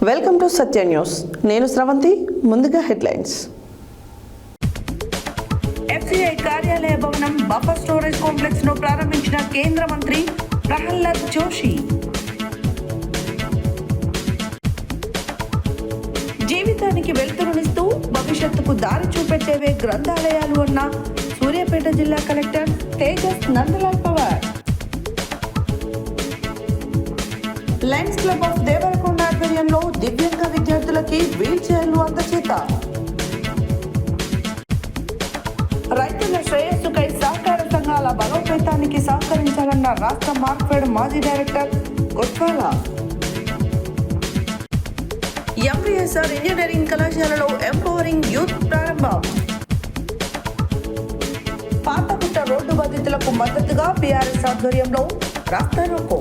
Welcome to Satya news. నేను స్రవంతి. ముందుగా headlines. FCI కార్యాలయ భవనం బఫర్ స్టోరేజ్ కాంప్లెక్స్ ను ప్రారంభించిన కేంద్ర మంత్రి ప్రహ్లాద్ జోషి. జీవితానికి వెలుతురునిస్తూ భవిష్యత్తుకు దారి చూపెట్టేవే గ్రంథాలయాలు అన్న సూర్యాపేట జిల్లా collector Tejas Nandlal Pawar. Lions club of Devarakonda ఆధ్వర్యంలో దివ్యాంగ విద్యార్థులకి వీల్ చైర్లు అందచేత. రైతుల శ్రేయస్సుకై సహకార సంఘాల బలోపేతానికి సహకరించాలన్న రాష్ట్ర మార్క్ఫెడ్ మాజీ డైరెక్టర్ కొత్వాల. ఎంవీఎస్ఆర్ ఇంజనీరింగ్ కళాశాలలో ఎంపవరింగ్ యూత్ ప్రారంభం. పాతగుట్ట రోడ్డు బాధితులకు మద్దతుగా బీఆర్ఎస్ ఆధ్వర్యంలో రాస్తారోకో.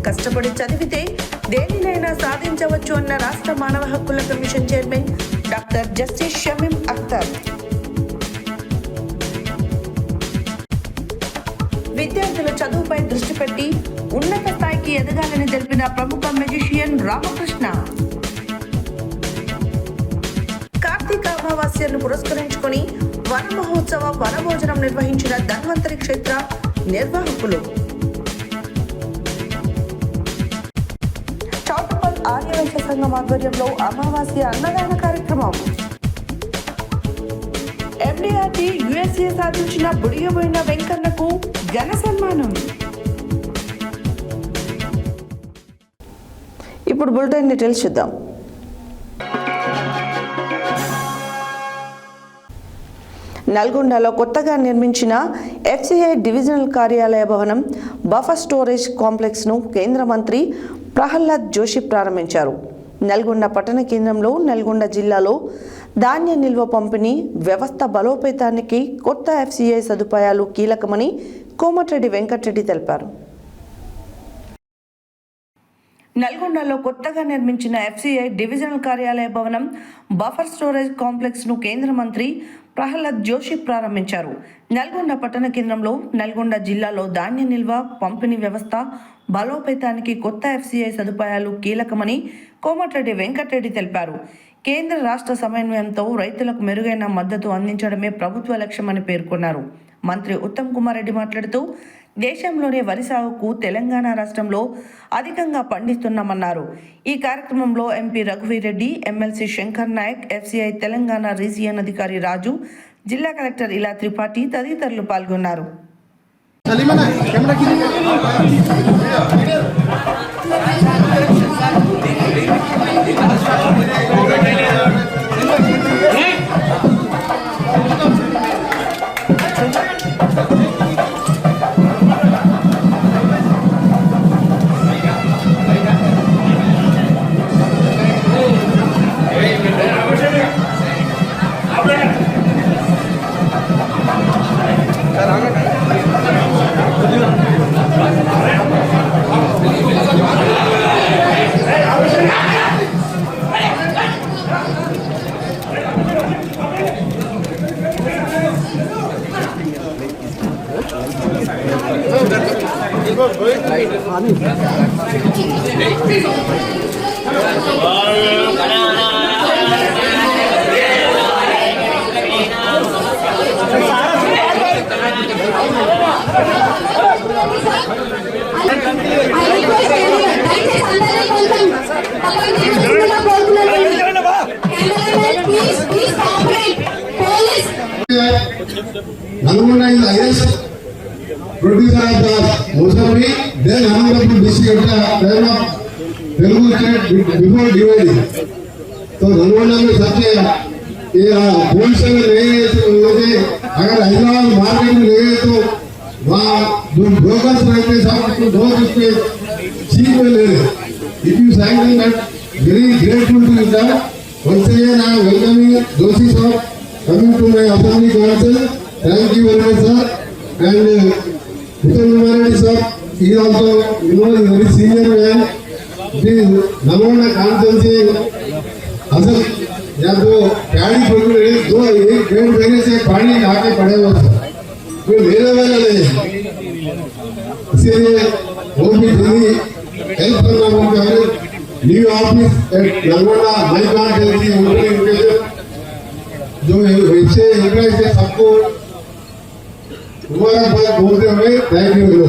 కష్టపడి చదివితే దేనినైనా సాధించవచ్చు అన్న రాష్ట్ర మానవ హక్కుల commission chairman doctor justice Shamim Akhtar. విద్యార్థుల చదువుపై దృష్టి పెట్టి ఉన్నత స్థాయికి ఎదగాలని తెలిపిన ప్రముఖ మెజిషియన్ రామకృష్ణ. కార్తీక అమావాస్యను పురస్కరించుకొని వన మహోత్సవ వనభోజనం నిర్వహించిన ధన్వంతరి క్షేత్ర నిర్వాహకులు. ఆర్యవైశ్య సంఘం ఆధ్వర్యంలో అమావాస్య అన్నదాన కార్యక్రమం. MDRT USA సాధించిన బుడిగబోయిన వెంకన్నకు ఘన సన్మానం. ఇప్పుడు బులెటిన్ డీటెయిల్స్ చూద్దాం. నల్గొండలో కొత్తగా నిర్మించిన FCI డివిజనల్ కార్యాలయ భవనం బఫర్ స్టోరేజ్ కాంప్లెక్స్ను కేంద్ర మంత్రి ప్రహ్లాద్ జోషి ప్రారంభించారు. నల్గొండ పట్టణ కేంద్రంలో నల్గొండ జిల్లాలో ధాన్య నిల్వ పంపిణీ వ్యవస్థ బలోపేతానికి కొత్త FCI సదుపాయాలు కీలకమని కోమటిరెడ్డి వెంకటరెడ్డి తెలిపారు. నల్గొండలో కొత్తగా నిర్మించిన FCI డివిజనల్ కార్యాలయ భవనం బఫర్ స్టోరేజ్ కాంప్లెక్స్ ను కేంద్ర మంత్రి ప్రహ్లాద్ జోషి ప్రారంభించారు. నల్గొండ పట్టణ కేంద్రంలో నల్గొండ జిల్లాలో ధాన్య నిల్వ పంపిణీ వ్యవస్థ బలోపేతానికి కొత్త FCI సదుపాయాలు కీలకమని కోమటిరెడ్డి వెంకటరెడ్డి తెలిపారు. కేంద్ర రాష్ట్ర సమన్వయంతో రైతులకు మెరుగైన మద్దతు అందించడమే ప్రభుత్వ లక్ష్యమని పేర్కొన్నారు. మంత్రి ఉత్తమ్ కుమార్ రెడ్డి మాట్లాడుతూ దేశంలోనే వరి సాగుకు తెలంగాణ రాష్ట్రంలో అధికంగా పండిస్తున్నామన్నారు. ఈ కార్యక్రమంలో MP Raghuveer Reddy, MLC Shankar Naik, FCI Telangana region అధికారి రాజు, జిల్లా కలెక్టర్ ఇలా త్రిపాఠి తదితరులు పాల్గొన్నారు. Nalgonda is the highest producer of the Mosambik, then Honorable District at the time of Telugu state before dividing. So Nalgonda में सबसे ये होलसेल ले तो लोगे अगर हैदराबाद मार्केट में ले तो वहाँ जो ब्रोकर्स रहते सब तो बहुत उसके चीप में ले रहे. If you sanction that, very grateful to you that. Once again I am welcoming Joshi sir coming to my assembly council. Thank you very much sir. And Mr. Kumaradi sir, he is also, you know, is very senior man. This Nalgonda constituency, असल या तो गाड़ी पकड़ रहे दो एक डेढ़ महीने से पानी आके पड़े हुए थे, कोई मेरे वाला नहीं, इसीलिए वो भी जल्दी health new office at Nalgonda, my plant is the only education. जो ऐसे एम्प्लॉइज है सबको मुबारकबाद बोलते हुए थैंक यू।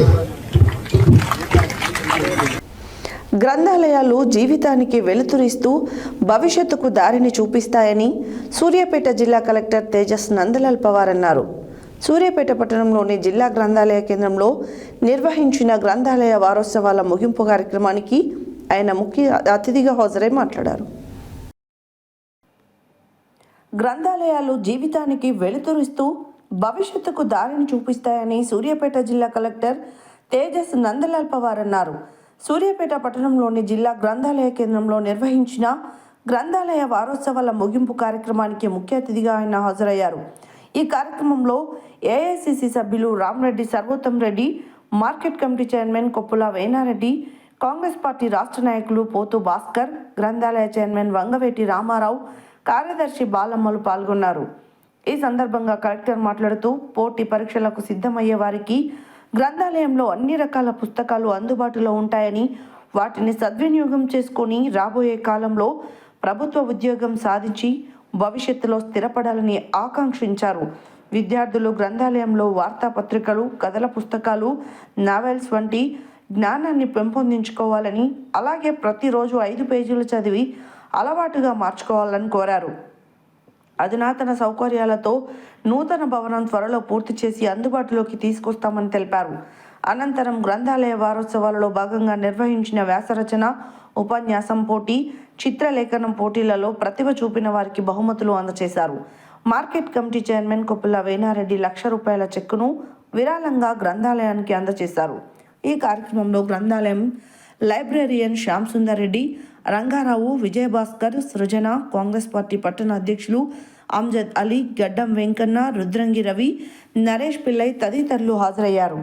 గ్రంథాలయాలు జీవితానికి వెలుతురిస్తూ భవిష్యత్తుకు దారిని చూపిస్తాయని సూర్యాపేట జిల్లా కలెక్టర్ తేజస్ నందలాల్ పవార్ అన్నారు. సూర్యాపేట పట్టణంలోని జిల్లా గ్రంథాలయ కేంద్రంలో నిర్వహించిన గ్రంథాలయ వారోత్సవాల ముగింపు కార్యక్రమానికి ఆయన ముఖ్య అతిథిగా హాజరై మాట్లాడారు. గ్రంథాలయాలు జీవితానికి వెలుతురిస్తూ భవిష్యత్తుకు దారిని చూపిస్తాయని సూర్యాపేట జిల్లా కలెక్టర్ తేజస్ నందలాల్ పవార్ అన్నారు. సూర్యాపేట పట్టణంలోని జిల్లా గ్రంథాలయ కేంద్రంలో నిర్వహించిన గ్రంథాలయ వారోత్సవాల ముగింపు కార్యక్రమానికి ముఖ్య అతిథిగా ఆయన హాజరయ్యారు. ఈ కార్యక్రమంలో ఏఐసిసి సభ్యులు Rama Reddy Sarvottam Reddy, market committee chairman Koppula Venareddy, Congress party రాష్ట్ర నాయకులు పోతు భాస్కర్, గ్రంథాలయ చైర్మన్ వంగవేటి రామారావు, కార్యదర్శి బాలమ్మలు పాల్గొన్నారు. ఈ సందర్భంగా కలెక్టర్ మాట్లాడుతూ పోటీ పరీక్షలకు సిద్ధమయ్యే వారికి గ్రంథాలయంలో అన్ని రకాల పుస్తకాలు అందుబాటులో ఉంటాయని, వాటిని సద్వినియోగం చేసుకొని రాబోయే కాలంలో ప్రభుత్వ ఉద్యోగం సాధించి భవిష్యత్తులో స్థిరపడాలని ఆకాంక్షించారు. విద్యార్థులు గ్రంథాలయంలో వార్తాపత్రికలు, కథల పుస్తకాలు, నావెల్స్ వంటి జ్ఞానాన్ని పెంపొందించుకోవాలని, అలాగే ప్రతిరోజు 5 పేజీలు చదివి అలవాటుగా మార్చుకోవాలని కోరారు. అధునాతన సౌకర్యాలతో నూతన భవనం త్వరలో పూర్తి చేసి అందుబాటులోకి తీసుకొస్తామని తెలిపారు. అనంతరం గ్రంథాలయ వారోత్సవాలలో భాగంగా నిర్వహించిన వ్యాసరచన, ఉపన్యాసం పోటీ, చిత్రలేఖనం పోటీలలో ప్రతిభ చూపిన వారికి బహుమతులు అందజేశారు. Market committee chairman Koppula Venareddy 1,00,000 రూపాయల చెక్కును విరాళంగా గ్రంథాలయానికి అందజేశారు. ఈ కార్యక్రమంలో గ్రంథాలయం లైబ్రేరియన్ శ్యామ్ సుందర్ రెడ్డి, రంగారావు, విజయభాస్కర్, సృజన, కాంగ్రెస్ పార్టీ పట్టణ అధ్యక్షులు అమ్జద్ అలీ, గడ్డం వెంకన్న, రుద్రంగి రవి, నరేష్ పిల్లై తదితరులు హాజరయ్యారు.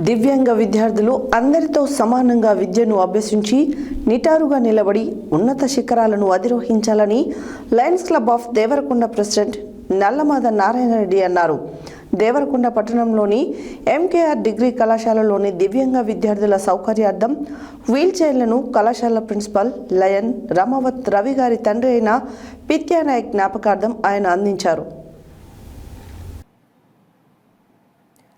దివ్యాంగ విద్యార్థులు అందరితో సమానంగా విద్యను అభ్యసించి నిటారుగా నిలబడి ఉన్నత శిఖరాలను అధిరోహించాలని lions club of Devarakonda president Nallamada Narayana Reddy అన్నారు. దేవరకొండ పట్టణంలోని ఎంకేఆర్ డిగ్రీ కళాశాలలోని దివ్యాంగ విద్యార్థుల సౌకర్యార్థం వీల్ చైర్లను కళాశాల ప్రిన్సిపల్ లయన్ రమావత్ రవి గారి తండ్రి అయిన పిత్యానాయక్ జ్ఞాపకార్థం ఆయన అందించారు.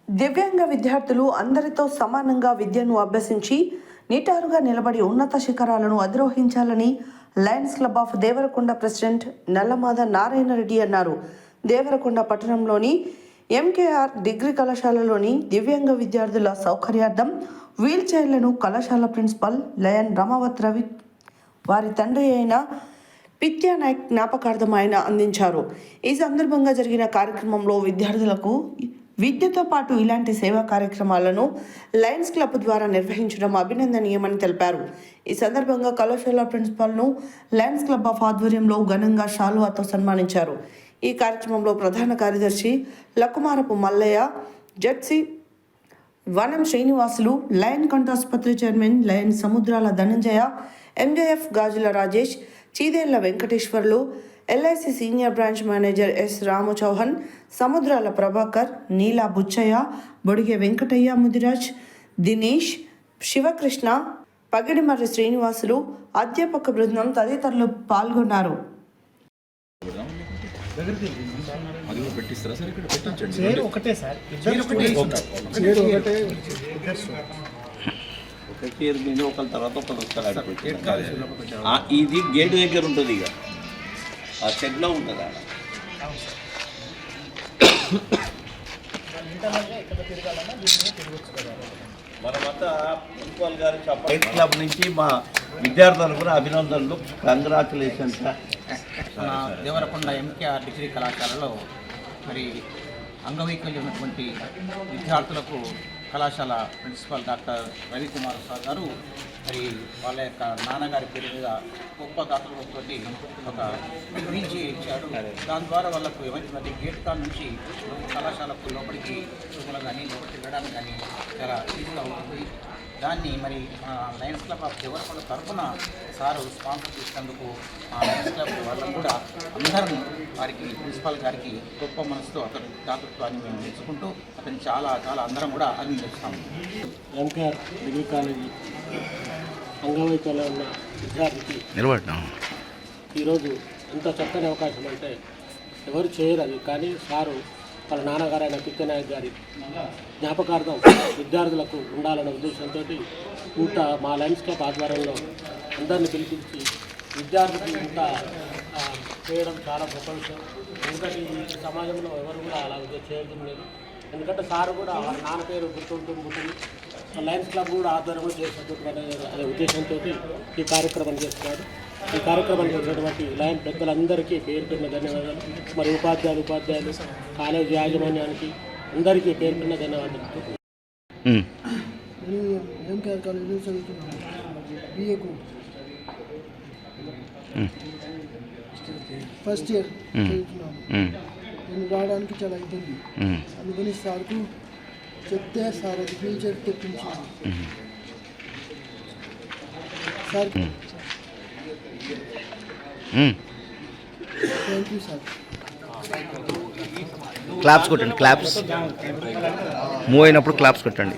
దివ్యాంగ విద్యార్థులు అందరితో సమానంగా విద్యను అభ్యసించి నిటారుగా నిలబడి ఉన్నత శిఖరాలను అధిరోహించాలని lions club of Devarakonda president Nallamada Narayana Reddy అన్నారు. దేవరకొండ పట్టణంలోని ఎంకేఆర్ డిగ్రీ కళాశాలలోని దివ్యాంగ విద్యార్థుల సౌకర్యార్థం వీల్ చైర్లను కళాశాల ప్రిన్సిపల్ లయన్ రమావత్ రవి వారి తండ్రి అయిన పిత్యానాయక్ జ్ఞాపకార్థం ఆయన అందించారు. ఈ సందర్భంగా జరిగిన కార్యక్రమంలో విద్యార్థులకు విద్యతో పాటు ఇలాంటి సేవా కార్యక్రమాలను లయన్స్ క్లబ్ ద్వారా నిర్వహించడం అభినందనీయమని తెలిపారు. ఈ సందర్భంగా కళాశాల ప్రిన్సిపాల్ను లయన్స్ క్లబ్ ఆఫ్ ఆధ్వర్యంలో ఘనంగా శాలువాతో సన్మానించారు. ఈ కార్యక్రమంలో ప్రధాన కార్యదర్శి లకుమారపు మల్లయ్య, జడ్సీ వనం శ్రీనివాసులు, లయన్ కంఠాసుపత్రి chairman lion Samudrala Dhananjaya, MJF Gajula Rajesh, Cheedella Venkateswarlu, LIC senior branch manager S Ramu Chauhan, Samudrala Prabhakar, Neela Buchaiah, Bodige Venkataiah Mudiraj, Dinesh, Sivakrishna, Pagidimarri Srinivasulu, అధ్యాపక బృందం తదితరులు పాల్గొన్నారు. ఇది గేట్ దగ్గర ఉంటుంది, ఇక ఆ చెట్లో ఉంటుంది. మనమంతా ప్రిన్సిపాల్ గారి లయన్స్ క్లబ్ నుంచి మా విద్యార్థులకు కూడా అభినందనలు, కంగ్రాచులేషన్స్. మన దేవరకొండ ఎంకేఆర్ డిగ్రీ కళాశాలలో మరి అంగవైకల్యం ఉన్నటువంటి విద్యార్థులకు కళాశాల ప్రిన్సిపాల్ డాక్టర్ రవికుమార్ సార్ గారు మరి వాళ్ళ యొక్క నాన్నగారి పేరు మీద గొప్ప దాతలతో ఒక డిగ్రీ ఇచ్చాడు. దాని ద్వారా వాళ్ళకు ఏమైంది గేట్ కాల్ నుంచి కళాశాలకు లోపలికి చూపులు కానీ లోపలికి వెళ్ళడానికి కానీ చాలా ఈజీగా ఉంటుంది. దాన్ని మరి లయన్స్ క్లబ్ ఆఫ్ దేవరకొండ తరఫున సారు స్పాన్సర్ చేసినందుకు ఆ లయన్స్ క్లబ్ వాళ్ళని కూడా అందరం వారికి ప్రిన్సిపాల్ గారికి గొప్ప మనసుతో అతని దాతృత్వాన్ని మేము నేర్చుకుంటూ అతన్ని చాలా చాలా అందరం కూడా అభినందిస్తాము. ఎంకేఆర్ డిగ్రీ కాలేజీ అంగవైకల్యం ఉన్న విద్యార్థికి ఈరోజు ఇంత చక్కని అవకాశం అంటే ఎవరు చేయరు అది. కానీ సారు వాళ్ళ నాన్నగారైన పిత్యనాయక్ గారి జ్ఞాపకార్థం విద్యార్థులకు ఉండాలనే ఉద్దేశంతో ఇంత మా లయన్స్ క్లబ్ ఆధ్వర్యంలో అందరినీ పిలిపించి విద్యార్థులకు ఇంత చేయడం చాలా గొప్ప విషయం. ఎందుకంటే ఈ సమాజంలో ఎవరు కూడా అలా చేయడం లేదు. ఎందుకంటే సారు కూడా వాళ్ళ నాన్న పేరు గుర్తుంటుంది. లయన్స్ క్లబ్ కూడా ఆధ్వర్యంలో చేసినటువంటి అనే ఉద్దేశంతో ఈ కార్యక్రమం చేస్తున్నాడు. ఈ కార్యక్రమానికి వచ్చినటువంటి లయన్ పెద్దలందరికీ పేరు పెట్టిన ధన్యవాదాలు. మరి ఉపాధ్యాయులు కాలేజీ యాజమాన్యానికి అందరికీ పేరు పెట్టిన ధన్యవాదాలు. ఎంకేఆర్ కాలేజీలో చదువుతున్నాను, బిఏకు ఫస్ట్ ఇయర్ చదువుతున్నాను. నేను రావడానికి చాలా ఇబ్బంది, అందుకని సార్కు చెప్తే సార్ అది ఫ్యూచర్ తెప్పించాను. Sir thank you sir. Claps కొట్టండి, క్లాప్స్ మూవ్ అయినప్పుడు క్లాప్స్ కొట్టండి.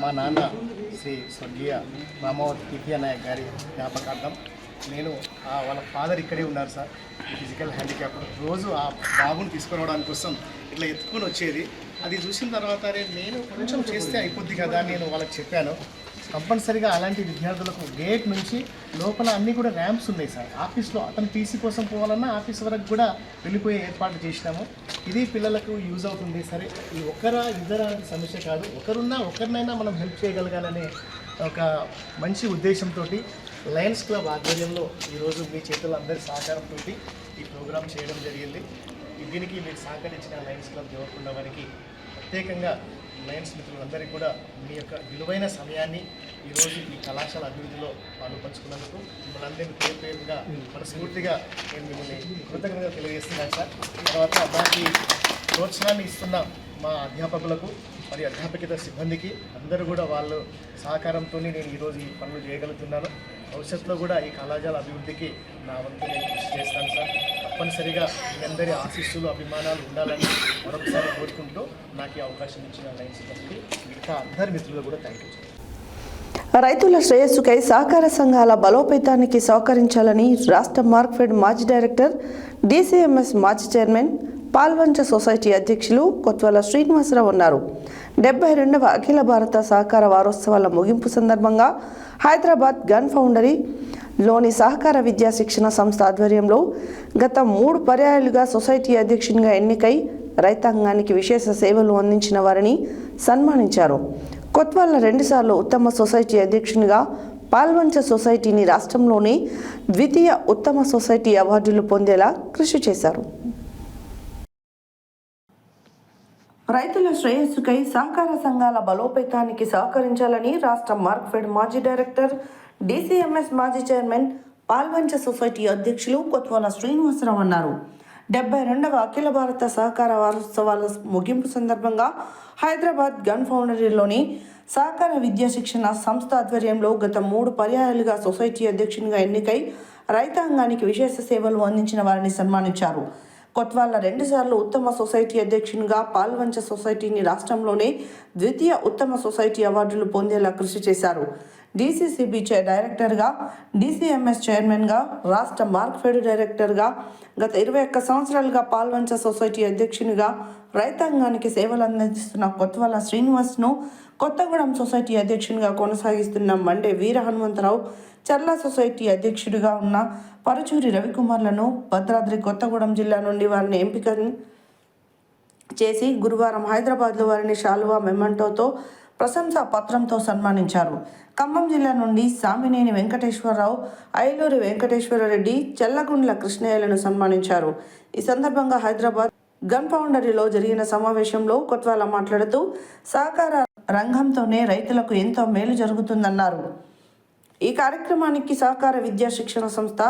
మా నాన్న శ్రీ స్వర్గీయ రామావతి పిత్యనాయక్ గారి జ్ఞాపకార్థం నేను వాళ్ళ ఫాదర్ ఇక్కడే ఉన్నారు సార్, ఫిజికల్ హ్యాండిక్యాప్. రోజు ఆ బాబుని తీసుకురావడానికి కోసం ఇట్లా ఎత్తుకొని వచ్చేది. అది చూసిన తర్వాత నేను కొంచెం చేస్తే అయిపోద్ది కదా అని నేను వాళ్ళకి చెప్పాను. కంపల్సరీగా అలాంటి విద్యార్థులకు గేట్ నుంచి లోపల అన్నీ కూడా ర్యాంప్స్ ఉన్నాయి సార్. ఆఫీస్లో అతను టీసీ కోసం పోవాలన్నా ఆఫీస్ వరకు కూడా వెళ్ళిపోయే ఏర్పాటు చేసినాము. ఇది పిల్లలకు యూజ్ అవుతుంది. సరే, ఈ ఇద్దరు సమస్య కాదు, ఒకరినైనా మనం హెల్ప్ చేయగలగాలనే ఒక మంచి ఉద్దేశంతో లయన్స్ క్లబ్ ఆధ్వర్యంలో ఈరోజు మీ చేతుల అందరి సహకారంతో ఈ ప్రోగ్రాం చేయడం జరిగింది. దీనికి మీరు సహకరించిన లయన్స్ క్లబ్ దేవరకొండ వారికి ప్రత్యేకంగా లయన్స్ మిత్రులందరికీ కూడా మీ యొక్క విలువైన సమయాన్ని ఈరోజు ఈ కళాశాల అభివృద్ధిలో పాల్పంచుకున్నందుకు మిమ్మల్ని అందరినీ పేరుగా మనస్ఫూర్తిగా నేను మిమ్మల్ని కృతజ్ఞతగా తెలియజేస్తున్నాను సార్. తర్వాత దానికి ప్రోత్సాహాన్ని ఇస్తున్న మా అధ్యాపకులకు మరియు అధ్యాపకేతర సిబ్బందికి అందరూ కూడా వాళ్ళ సహకారంతో నేను ఈరోజు ఈ పనులు చేయగలుగుతున్నాను. భవిష్యత్తులో కూడా ఈ కళాశాల అభివృద్ధికి నా వంతు నేను కృషి చేస్తాను సార్. తప్పనిసరిగా మీ అందరి ఆశీస్సులు అభిమానాలు ఉండాలని మరొకసారి కోరుకుంటూ నాకు ఈ అవకాశం ఇచ్చిన లయన్స్ క్లబ్కి మిగతా అందరి మిత్రులు కూడా థ్యాంక్ యూ. రైతుల శ్రేయస్సుకై సహకార సంఘాల బలోపేతానికి సహకరించాలని రాష్ట్ర మార్క్ఫెడ్ మాజీ డైరెక్టర్, డీసీఎంఎస్ మాజీ చైర్మన్, పాల్వంచ సొసైటీ అధ్యక్షులు కొత్వాల శ్రీనివాసరావు అన్నారు. 72వ అఖిల భారత సహకార వారోత్సవాల ముగింపు సందర్భంగా హైదరాబాద్ గన్ ఫౌండరీలోని సహకార విద్యా శిక్షణ సంస్థ ఆధ్వర్యంలో గత 3 పర్యాయాలుగా సొసైటీ అధ్యక్షునిగా ఎన్నికై రైతాంగానికి విశేష సేవలు అందించిన వారిని సన్మానించారు. కొత్వాల 2 సార్లు ఉత్తమ సొసైటీ అధ్యక్షునిగా, పాల్వంచ సొసైటీని రాష్ట్రంలోనే ద్వితీయ ఉత్తమ సొసైటీ అవార్డులు పొందేలా కృషి చేశారు. రైతుల శ్రేయస్సుకై సహకార సంఘాల బలోపేతానికి సహకరించాలని రాష్ట్ర మార్క్ఫెడ్ మాజీ డైరెక్టర్, డిసిఎంఎస్ మాజీ చైర్మన్, పాల్వంచ సొసైటీ అధ్యక్షులు కొత్వాల శ్రీనివాసరావు అన్నారు. 72వ అఖిల భారత సహకార వారోత్సవాల ముగింపు సందర్భంగా హైదరాబాద్ గన్ ఫౌండరీలోని సహకార విద్యా శిక్షణ సంస్థ ఆధ్వర్యంలో గత 3 పర్యాయాలుగా సొసైటీ అధ్యక్షునిగా ఎన్నికై రైతాంగానికి విశేష సేవలు అందించిన వారిని సన్మానించారు. కొత్వాల 2 సార్లు ఉత్తమ సొసైటీ అధ్యక్షునిగా, పాల్వంచ సొసైటీని రాష్ట్రంలోనే ద్వితీయ ఉత్తమ సొసైటీ అవార్డులు పొందేలా కృషి చేశారు. డిసిసిబి డైరెక్టర్గా, డిసిఎంఎస్ చైర్మన్గా, రాష్ట్ర మార్క్ఫెడ్ డైరెక్టర్గా, గత 21 సంవత్సరాలుగా పాల్వంచ సొసైటీ అధ్యక్షునిగా రైతాంగానికి సేవలు అందిస్తున్న కొత్వాల శ్రీనివాస్ను కొత్తగూడెం సొసైటీ అధ్యక్షునిగా కొనసాగిస్తున్న మండే వీర హనుమంతరావు, చర్ల సొసైటీ అధ్యక్షుడిగా ఉన్న పరుచూరి రవికుమార్లను భద్రాద్రి కొత్తగూడెం జిల్లా నుండి వారిని ఎంపిక చేసి గురువారం హైదరాబాద్లో వారిని శాలువా మెమంటోతో ప్రశంసా పత్రంతో సన్మానించారు. ఖమ్మం జిల్లా నుండి సామినేని వెంకటేశ్వరరావు, ఐలూరి వెంకటేశ్వరరెడ్డి, చెల్లగుండ్ల కృష్ణయ్యలను సన్మానించారు. ఈ సందర్భంగా హైదరాబాద్ గన్ ఫౌండరీలో జరిగిన సమావేశంలో కొత్వాల మాట్లాడుతూ సహకార రంగంతోనే రైతులకు ఎంతో మేలు జరుగుతుందన్నారు. ఈ కార్యక్రమానికి సహకార విద్యా శిక్షణ సంస్థ,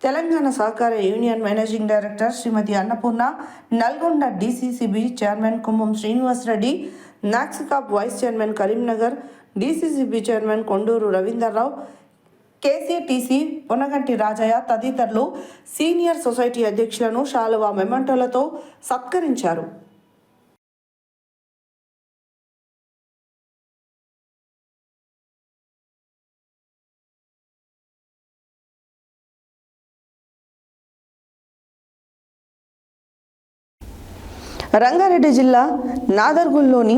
తెలంగాణ సహకార union managing director Shrimati Annapurna, Nalgonda DCCB chairman Kumbham Srinivasareddy, నాక్సికాప్ vice chairman Karimnagar, DCCB chairman Konduru Ravinderrao, KCTC Ponaganti Rajaiah తదితరులు సీనియర్ సొసైటీ అధ్యక్షులను శాలువా మెమంటోలతో సత్కరించారు. రంగారెడ్డి జిల్లా నాదర్గుల్లోని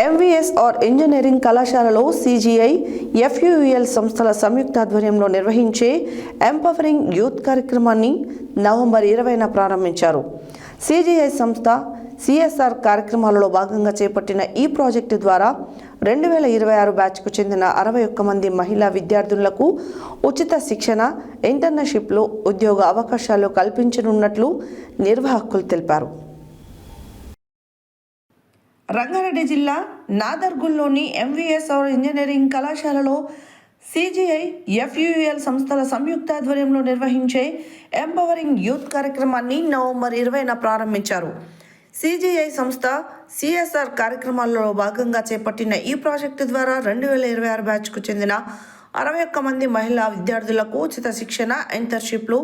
ఎంవీఎస్ ఇంజనీరింగ్ కళాశాలలో సిజిఐ, ఎఫ్యూఎల్ సంస్థల సంయుక్త ఆధ్వర్యంలో నిర్వహించే ఎంపవరింగ్ యూత్ కార్యక్రమాన్ని నవంబర్ 20న ప్రారంభించారు. సిజిఐ సంస్థ సిఎస్ఆర్ కార్యక్రమాలలో భాగంగా చేపట్టిన ఈ ప్రాజెక్టు ద్వారా 2026 బ్యాచ్కు చెందిన 61 మంది మహిళా విద్యార్థులకు ఉచిత శిక్షణ, ఇంటర్న్షిప్లో ఉద్యోగ అవకాశాలు కల్పించనున్నట్లు నిర్వాహకులు తెలిపారు. రంగారెడ్డి జిల్లా నాదర్గుల్లోని ఎంవీఎస్ ఇంజనీరింగ్ కళాశాలలో సిజిఐ, ఎఫ్యూఎల్ సంస్థల సంయుక్త ఆధ్వర్యంలో నిర్వహించే ఎంపవరింగ్ యూత్ కార్యక్రమాన్ని నవంబర్ 20న ప్రారంభించారు. సిజిఐ సంస్థ సిఎస్ఆర్ కార్యక్రమాలలో భాగంగా చేపట్టిన ఈ ప్రాజెక్టు ద్వారా 2026 బ్యాచ్కు చెందిన 61 మంది మహిళా విద్యార్థులకు ఉచిత శిక్షణ, ఇంటర్న్షిప్లు,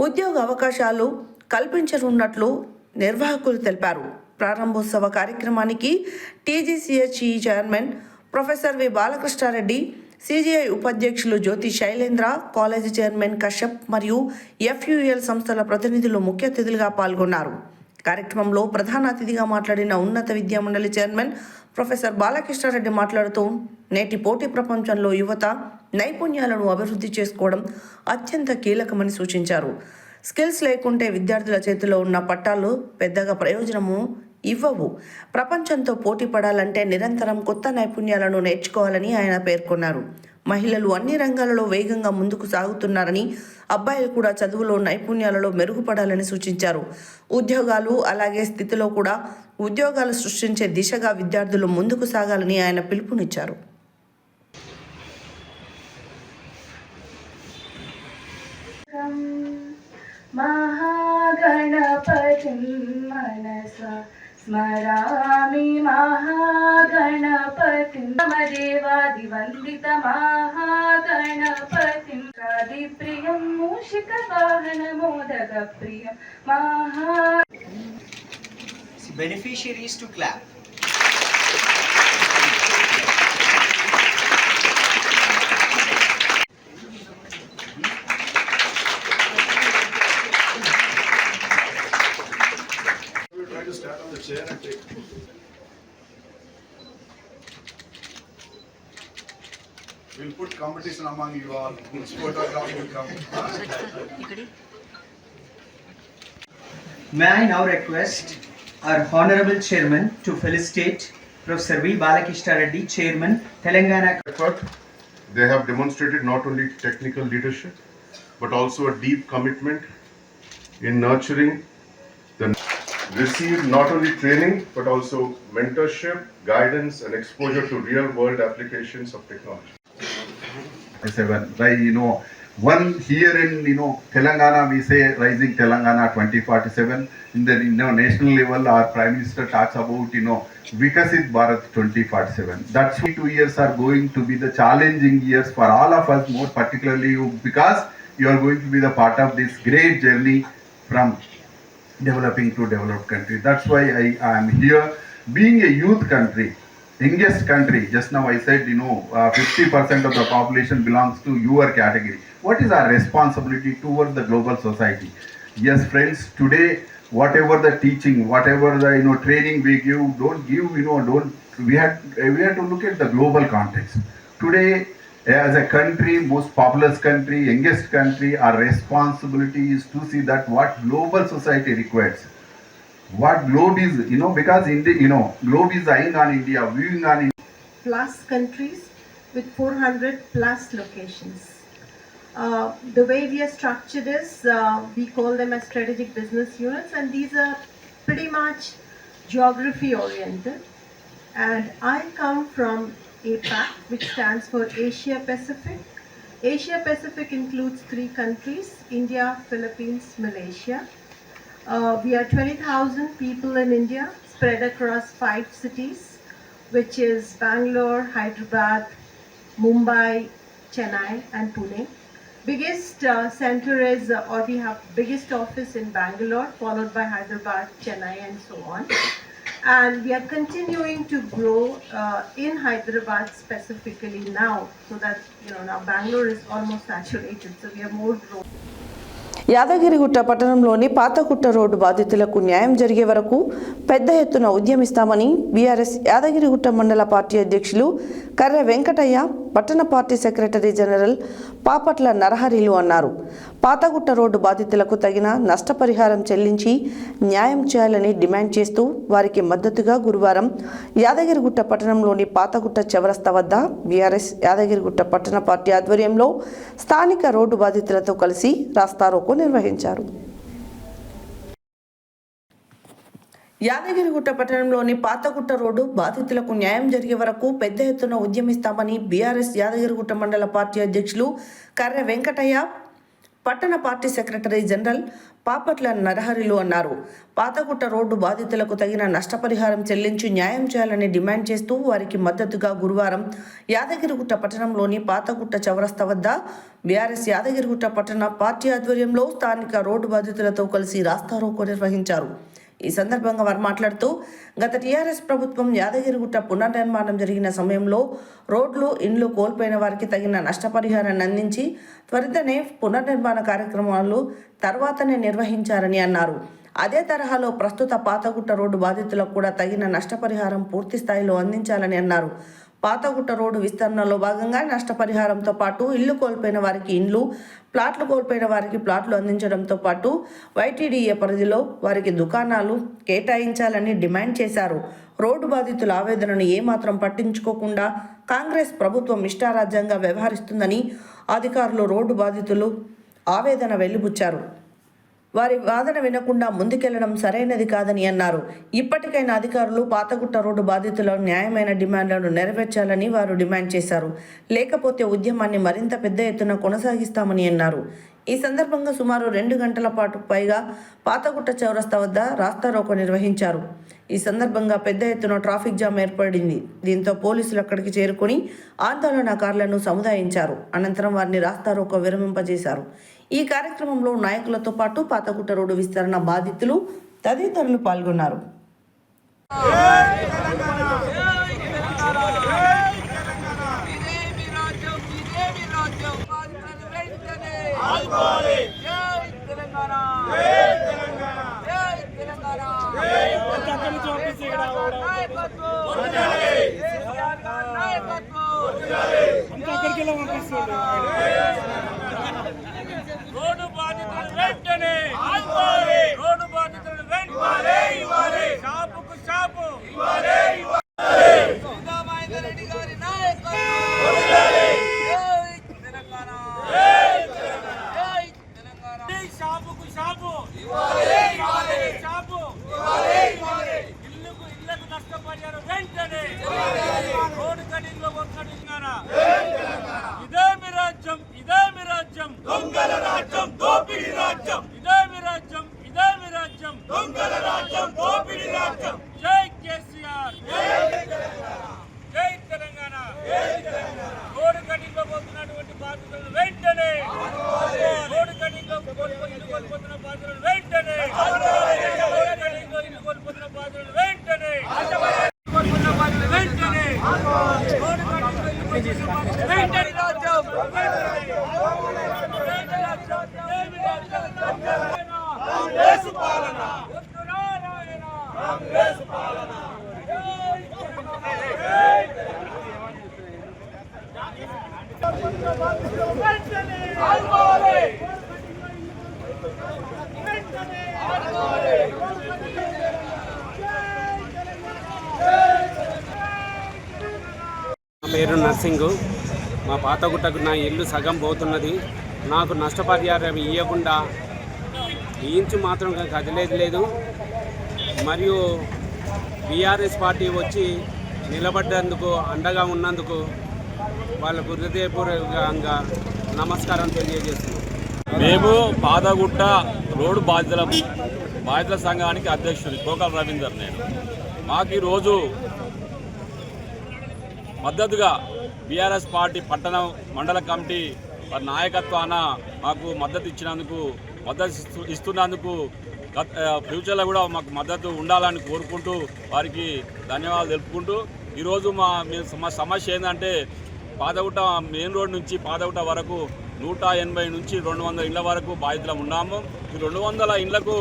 ఉద్యోగ అవకాశాలు కల్పించనున్నట్లు నిర్వాహకులు తెలిపారు. ప్రారంభోత్సవ కార్యక్రమానికి TGCHE chairman professor V Balakrishna Reddy, CGI ఉపాధ్యక్షులు జ్యోతి శైలేంద్ర, కాలేజీ చైర్మన్ కశ్యప్ మరియు ఎఫ్యూఎల్ సంస్థల ప్రతినిధులు ముఖ్య అతిథులుగా పాల్గొన్నారు. కార్యక్రమంలో ప్రధాన అతిథిగా మాట్లాడిన ఉన్నత విద్యా మండలి చైర్మన్ ప్రొఫెసర్ బాలకృష్ణారెడ్డి మాట్లాడుతూ నేటి పోటీ ప్రపంచంలో యువత నైపుణ్యాలను అభివృద్ధి చేసుకోవడం అత్యంత కీలకమని సూచించారు. స్కిల్స్ లేకుంటే విద్యార్థుల చేతిలో ఉన్న పట్టాలు పెద్దగా ప్రయోజనము ఇవ్వవు. ప్రపంచంతో పోటీ పడాలంటే నిరంతరం కొత్త నైపుణ్యాలను నేర్చుకోవాలని ఆయన పేర్కొన్నారు. మహిళలు అన్ని రంగాలలో వేగంగా ముందుకు సాగుతున్నారని, అబ్బాయిలు కూడా చదువులో నైపుణ్యాలలో మెరుగుపడాలని సూచించారు. ఉద్యోగాలు అలాగే స్థితిలో కూడా ఉద్యోగాలు సృష్టించే దిశగా విద్యార్థులు ముందుకు సాగాలని ఆయన పిలుపునిచ్చారు. महागणपतिं मनसा स्मरामि महागणपतिं देवादिवन्दित महागणपतिं कादिप्रियं मूषिकवाहनमोदकप्रियं Beneficiaries to clap. We'll put competition among you all. Which photograph will come? May I now request our Honorable Chairman to felicitate Professor V. Balakrishna Reddy, Chairman, Telangana. They have demonstrated not only technical leadership, but also a deep commitment in nurturing the receive not only training but also mentorship, guidance, and exposure to real-world applications of technology. Right, one here in Telangana, we say Rising Telangana 2047. In the national level, our Prime Minister talks about Vikasit Bharat 2047. That's why 2 years are going to be the challenging years for all of us, more particularly you, because you are going to be the part of this great journey from developing to developed country. That's why I am here. Being a youth country, youngest country, just now I said 50% of the population belongs to your category. What is our responsibility towards the global society? Yes, friends, today whatever the teaching, whatever the training we give, we have to look at the global context. Today, as a country, most populous country, youngest country, our responsibility is to see that what global society requires. What globe is, because globe is eyeing on India, viewing on India. Plus countries with 400 plus locations. The way we are structured is, we call them as strategic business units, and these are pretty much geography oriented. And I come from APAC, which stands for Asia Pacific. Asia Pacific includes 3 countries, India, Philippines, Malaysia. We are 20,000 people in India, spread across 5 cities, which is Bangalore, Hyderabad, Mumbai, Chennai, and Pune. Biggest center is, or we have biggest office in Bangalore, followed by Hyderabad, Chennai, and so on. And we are continuing to grow in Hyderabad specifically now, so that now Bangalore is almost saturated, so we are more growth. Yadagirigutta పట్టణంలోని Pathagutta road బాధితులకు న్యాయం జరిగే వరకు పెద్ద ఎత్తున ఉద్యమిస్తామని BRS Yadagirigutta మండల party అధ్యక్షులు కర్రె వెంకటయ్య, పట్టణ పార్టీ సెక్రటరీ జనరల్ పాపట్ల నరహరిలు అన్నారు. పాతగుట్ట రోడ్డు బాధితులకు తగిన నష్టపరిహారం చెల్లించి న్యాయం చేయాలని డిమాండ్ చేస్తూ వారికి మద్దతుగా గురువారం యాదగిరిగుట్ట పట్టణంలోని పాతగుట్ట చౌరస్తా వద్ద బీఆర్ఎస్ యాదగిరిగుట్ట పట్టణ పార్టీ ఆధ్వర్యంలో స్థానిక రోడ్డు బాధితులతో కలిసి రాస్తారోకో నిర్వహించారు. యాదగిరిగుట్ట పట్టణంలోని పాతగుట్ట రోడ్డు బాధితులకు న్యాయం జరిగే వరకు పెద్ద ఎత్తున ఉద్యమిస్తామని బీఆర్ఎస్ యాదగిరిగుట్ట మండల పార్టీ అధ్యక్షులు కర్రె వెంకటయ్య, పట్టణ పార్టీ సెక్రటరీ జనరల్ పాపట్ల నరహరిలు అన్నారు. పాతగుట్ట రోడ్డు బాధితులకు తగిన నష్టపరిహారం చెల్లించి న్యాయం చేయాలని డిమాండ్ చేస్తూ వారికి మద్దతుగా గురువారం యాదగిరిగుట్ట పట్టణంలోని పాతగుట్ట చౌరస్తా వద్ద బీఆర్ఎస్ యాదగిరిగుట్ట పట్టణ పార్టీ ఆధ్వర్యంలో స్థానిక రోడ్డు బాధితులతో కలిసి రాస్తారోకో నిర్వహించారు. ఈ సందర్భంగా వారు మాట్లాడుతూ గత టీఆర్ఎస్ ప్రభుత్వం యాదగిరిగుట్ట పునర్నిర్మాణం జరిగిన సమయంలో రోడ్లు, ఇండ్లు కోల్పోయిన వారికి తగిన నష్టపరిహారాన్ని అందించి త్వరితనే పునర్నిర్మాణ కార్యక్రమాలు తర్వాతనే నిర్వహించారని అన్నారు. అదే తరహాలో ప్రస్తుత పాతగుట్ట రోడ్డు బాధితులకు కూడా తగిన నష్టపరిహారం పూర్తి స్థాయిలో అందించాలని అన్నారు. పాతగుట్ట రోడ్డు విస్తరణలో భాగంగా నష్టపరిహారంతో పాటు ఇల్లు కోల్పోయిన వారికి ఇండ్లు, ప్లాట్లు కోల్పోయిన వారికి ప్లాట్లు అందించడంతో పాటు వైటీడీఏ పరిధిలో వారికి దుకాణాలు కేటాయించాలని డిమాండ్ చేశారు. రోడ్డు బాధితుల ఆవేదనను ఏమాత్రం పట్టించుకోకుండా కాంగ్రెస్ ప్రభుత్వం ఇష్టారాజ్యంగా వ్యవహరిస్తుందని అధికారులు రోడ్డు బాధితులు ఆవేదన వెలిబుచ్చారు. వారి వాదన వినకుండా ముందుకెళ్లడం సరైనది కాదని అన్నారు. ఇప్పటికైనా అధికారులు పాతగుట్ట రోడ్డు బాధితుల న్యాయమైన డిమాండ్లను నెరవేర్చాలని వారు డిమాండ్ చేశారు. లేకపోతే ఉద్యమాన్ని మరింత పెద్ద ఎత్తున కొనసాగిస్తామని అన్నారు. ఈ సందర్భంగా సుమారు 2 గంటల పాటు పైగా పాతగుట్ట చౌరస్తా వద్ద రాస్తారోకో నిర్వహించారు. ఈ సందర్భంగా పెద్ద ఎత్తున ట్రాఫిక్ జామ్ ఏర్పడింది. దీంతో పోలీసులు అక్కడికి చేరుకుని ఆందోళనకారులను సముదాయించారు. అనంతరం వారిని రాస్తారోకో విరమింపజేశారు. ఈ కార్యక్రమంలో నాయకులతో పాటు పాతగుట్ట రోడ్డు విస్తరణ బాధితులు తదితరులు పాల్గొన్నారు. రోడ్డు బాధితులు వెంటనే రోడ్డు బాధితులు వెంటనే షాపుకు షాపు రోడ్డు కటింగ్ లో తెలంగాణ. ఇదే మీ రాజ్యం, ఇదే మీ రాజ్యం, దొంగల రాజ్యం, దోపిడీ రాజ్యం. ఇదే మీ రాజ్యం, ఇదే మీ రాజ్యం, దొంగల రాజ్యం, దోపిడీ రాజ్యం. జై కేసీఆర్, జై తెలంగాణ. రోడ్డు కటింగ్ లో పోతున్నటువంటి బాధితులను వెంటనే, రోడ్డు కటింగ్ లో కోల్పోతున్న బాధితులను వెంటనే, రోడ్డు కటింగ్ లో కోల్పోతున్న బాధితులను వెంటనే, వెంటనే, రోడ్డు కటింగ్ లో వెంటనే రాజ్యం, కాంగ్రెస్ పాలన, కాంగ్రెస్ పాలన. నా పేరు నర్సింగు. మా పాతగుట్టకు నా ఇల్లు సగం పోతున్నది. నాకు నష్టపరిహారం ఇవ్వకుండా ఇంచు మాత్రం కదిలేదు లేదు. మరియు బీఆర్ఎస్ పార్టీ వచ్చి నిలబడ్డందుకు, అండగా ఉన్నందుకు వాళ్ళకు హృదయపూర్వకంగా నమస్కారం తెలియజేస్తున్నాం. మేము పాదగుట్ట రోడ్డు బాధితుల సంఘానికి అధ్యక్షుడు కోకల రవీందర్. మాకు ఈరోజు మద్దతుగా బీఆర్ఎస్ పార్టీ పట్టణ మండల కమిటీ వారి నాయకత్వాన మాకు మద్దతు ఇస్తున్నందుకు ఫ్యూచర్లో కూడా మాకు మద్దతు ఉండాలని కోరుకుంటూ వారికి ధన్యవాదాలు తెలుపుకుంటూ, ఈరోజు మా సమస్య ఏంటంటే పాదగుట్ట మెయిన్ రోడ్ నుంచి పాదగుట్ట వరకు 180 నుంచి 200 ఇళ్ల వరకు బాధితులం ఉన్నాము. ఈ 200 ఇళ్లకు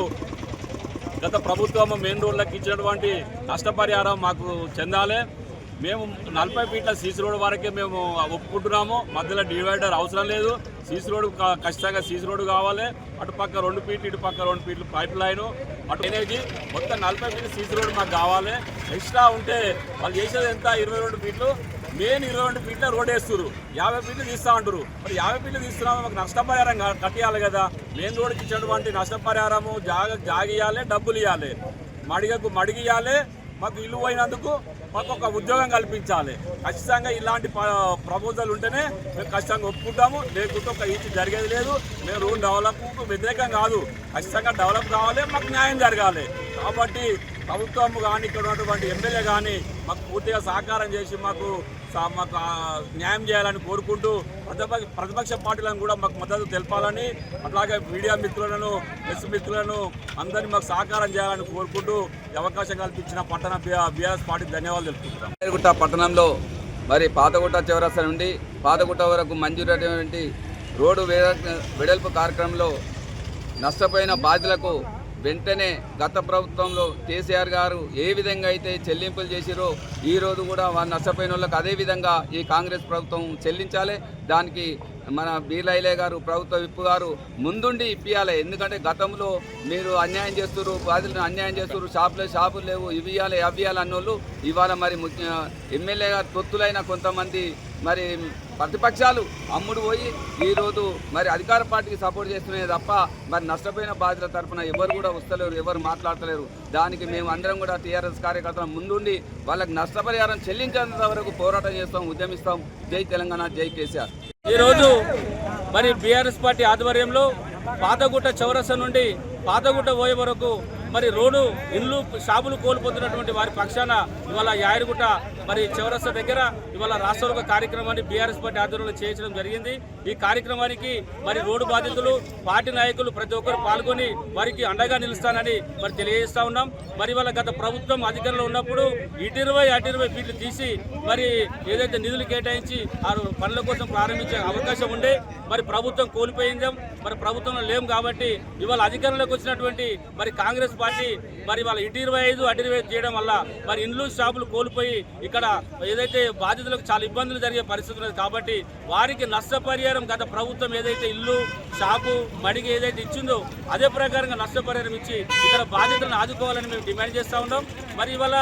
గత ప్రభుత్వం మెయిన్ రోడ్లకు ఇచ్చినటువంటి నష్టపరిహారం మాకు చెందాలి. మేము 40 ఫీట్ల సీసీ రోడ్ వరకే మేము ఒప్పుకుంటున్నాము. మధ్యలో డివైడర్ అవసరం లేదు. సీసీ రోడ్ ఖచ్చితంగా సీసీ రోడ్ కావాలి. అటుపక్క 2 ఫీట్లు, ఇటుపక్క 2 ఫీట్లు పైప్ లైను, అటు అనేది మొత్తం 40 ఫీట్లు సీసీ రోడ్ మాకు కావాలి. ఎక్స్ట్రా ఉంటే వాళ్ళు చేసేది ఎంత 22 ఫీట్లు, మెయిన్ 22 ఫీట్ల రోడ్ వేస్తున్నారు. 50 ఫీట్లు తీస్తూ ఉంటారు. మరి 50 ఫీట్లు తీస్తున్నాము, మాకు నష్టపరిహారం కట్టియాలి కదా. మెయిన్ రోడ్కి ఇచ్చినటువంటి నష్టపరిహారము జాగియాలి, డబ్బులు ఇవ్వాలి, మడిగియాలి. మాకు ఇల్లు పోయినందుకు మాకు ఒక ఉద్యోగం కల్పించాలి. ఖచ్చితంగా ఇలాంటి ప్రపోజల్ ఉంటేనే మేము ఖచ్చితంగా ఒప్పుకుంటాము. లేకుంటే ఒక ఈచ్ జరిగేది లేదు. మేము రూల్ డెవలప్కు వ్యతిరేకం కాదు. ఖచ్చితంగా డెవలప్ కావాలి, మాకు న్యాయం జరగాలి. కాబట్టి ప్రభుత్వం కానీ ఇక్కడ ఉన్నటువంటి ఎమ్మెల్యే కానీ మాకు పూర్తిగా సహకారం చేసి మాకు న్యాయం చేయాలని కోరుకుంటూ, ప్రతిపక్ష పార్టీలను కూడా మాకు మద్దతు తెలపాలని, అట్లాగే మీడియా మిత్రులను, ప్రెస్ మిత్రులను అందరినీ మాకు సహకారం చేయాలని కోరుకుంటూ అవకాశం కల్పించిన పట్టణ బీఆర్ఎస్ పార్టీకి ధన్యవాదాలు తెలుపుకుంటున్నాం. పాతగుట్ట పట్టణంలో మరి పాతగుట్ట చౌరస్తా నుండి పాతగుట్ట వరకు మంజూరైనటువంటి రోడ్డు వెడల్పు కార్యక్రమంలో నష్టపోయిన బాధితులకు వెంటనే గత ప్రభుత్వంలో కేసీఆర్ గారు ఏ విధంగా అయితే చెల్లింపులు చేసిరో ఈరోజు కూడా వారు నష్టపోయిన వాళ్ళకి అదేవిధంగా ఈ కాంగ్రెస్ ప్రభుత్వం చెల్లించాలి. దానికి మన బీర్లైలే గారు, ప్రభుత్వ విప్పు గారు ముందుండి ఇప్పియాలి. ఎందుకంటే గతంలో మీరు అన్యాయం చేస్తున్నారు, బాధితులను అన్యాయం చేస్తున్నారు, షాపులు లేవు, ఇవి ఇవ్వాలి అవి ఇవ్వాలి అన్నోళ్ళు ఇవాళ మరి ఎమ్మెల్యే గారు తొత్తులైన కొంతమంది మరి ప్రతిపక్షాలు అమ్ముడు పోయి ఈరోజు మరి అధికార పార్టీకి సపోర్ట్ చేస్తున్నాయి తప్ప మరి నష్టపోయిన బాధితుల తరఫున ఎవరు కూడా వస్తలేరు, ఎవరు మాట్లాడతలేరు. దానికి మేము అందరం కూడా టీఆర్ఎస్ కార్యకర్తల ముందుండి వాళ్ళకి నష్టపరిహారం చెల్లించేంత వరకు పోరాటం చేస్తాం, ఉద్యమిస్తాం. జై తెలంగాణ, జై కేసీఆర్. ఈరోజు మరి బీఆర్ఎస్ పార్టీ ఆధ్వర్యంలో పాతగుట్ట చౌరస్తా నుండి పాతగుట్ట పోయే వరకు మరి రోడ్డు ఇల్లు షాపులు కోల్పోతున్నటువంటి వారి పక్షాన ఇవాళ యాయరుగుట్ట మరి చౌరస్తా దగ్గర ఇవాళ రాష్ట్ర కార్యక్రమాన్ని బీఆర్ఎస్ పార్టీ ఆధ్వర్యంలో చేయించడం జరిగింది. ఈ కార్యక్రమానికి మరి రోడ్డు బాధితులు, పార్టీ నాయకులు ప్రతి ఒక్కరు పాల్గొని వారికి అండగా నిలుస్తానని మరి తెలియజేస్తా ఉన్నాం. మరి వాళ్ళ గత ప్రభుత్వం అధికారంలో ఉన్నప్పుడు 20 ఫీట్లు తీసి మరి ఏదైతే నిధులు కేటాయించి ఆ పనుల కోసం ప్రారంభించే అవకాశం ఉండే మరి ప్రభుత్వం కోల్పోయిందాం. మరి ప్రభుత్వంలో లేం కాబట్టి ఇవాళ అధికారంలోకి వచ్చినటువంటి మరి కాంగ్రెస్ పార్టీ మరి వాళ్ళ 25 చేయడం వల్ల మరి ఇండ్లు షాపులు కోల్పోయి ఇక్కడ ఏదైతే బాధితులకు చాలా ఇబ్బందులు జరిగే పరిస్థితి ఉన్నది. కాబట్టి వారికి నష్టపరిహారం గత ప్రభుత్వం ఏదైతే ఇల్లు, షాపు, మడిగి ఏదైతే ఇచ్చిందో అదే ప్రకారంగా నష్టపరిహారం ఇచ్చి ఇక్కడ బాధితులను ఆదుకోవాలని మేము డిమాండ్ చేస్తూ ఉన్నాం. మరి ఇవాళ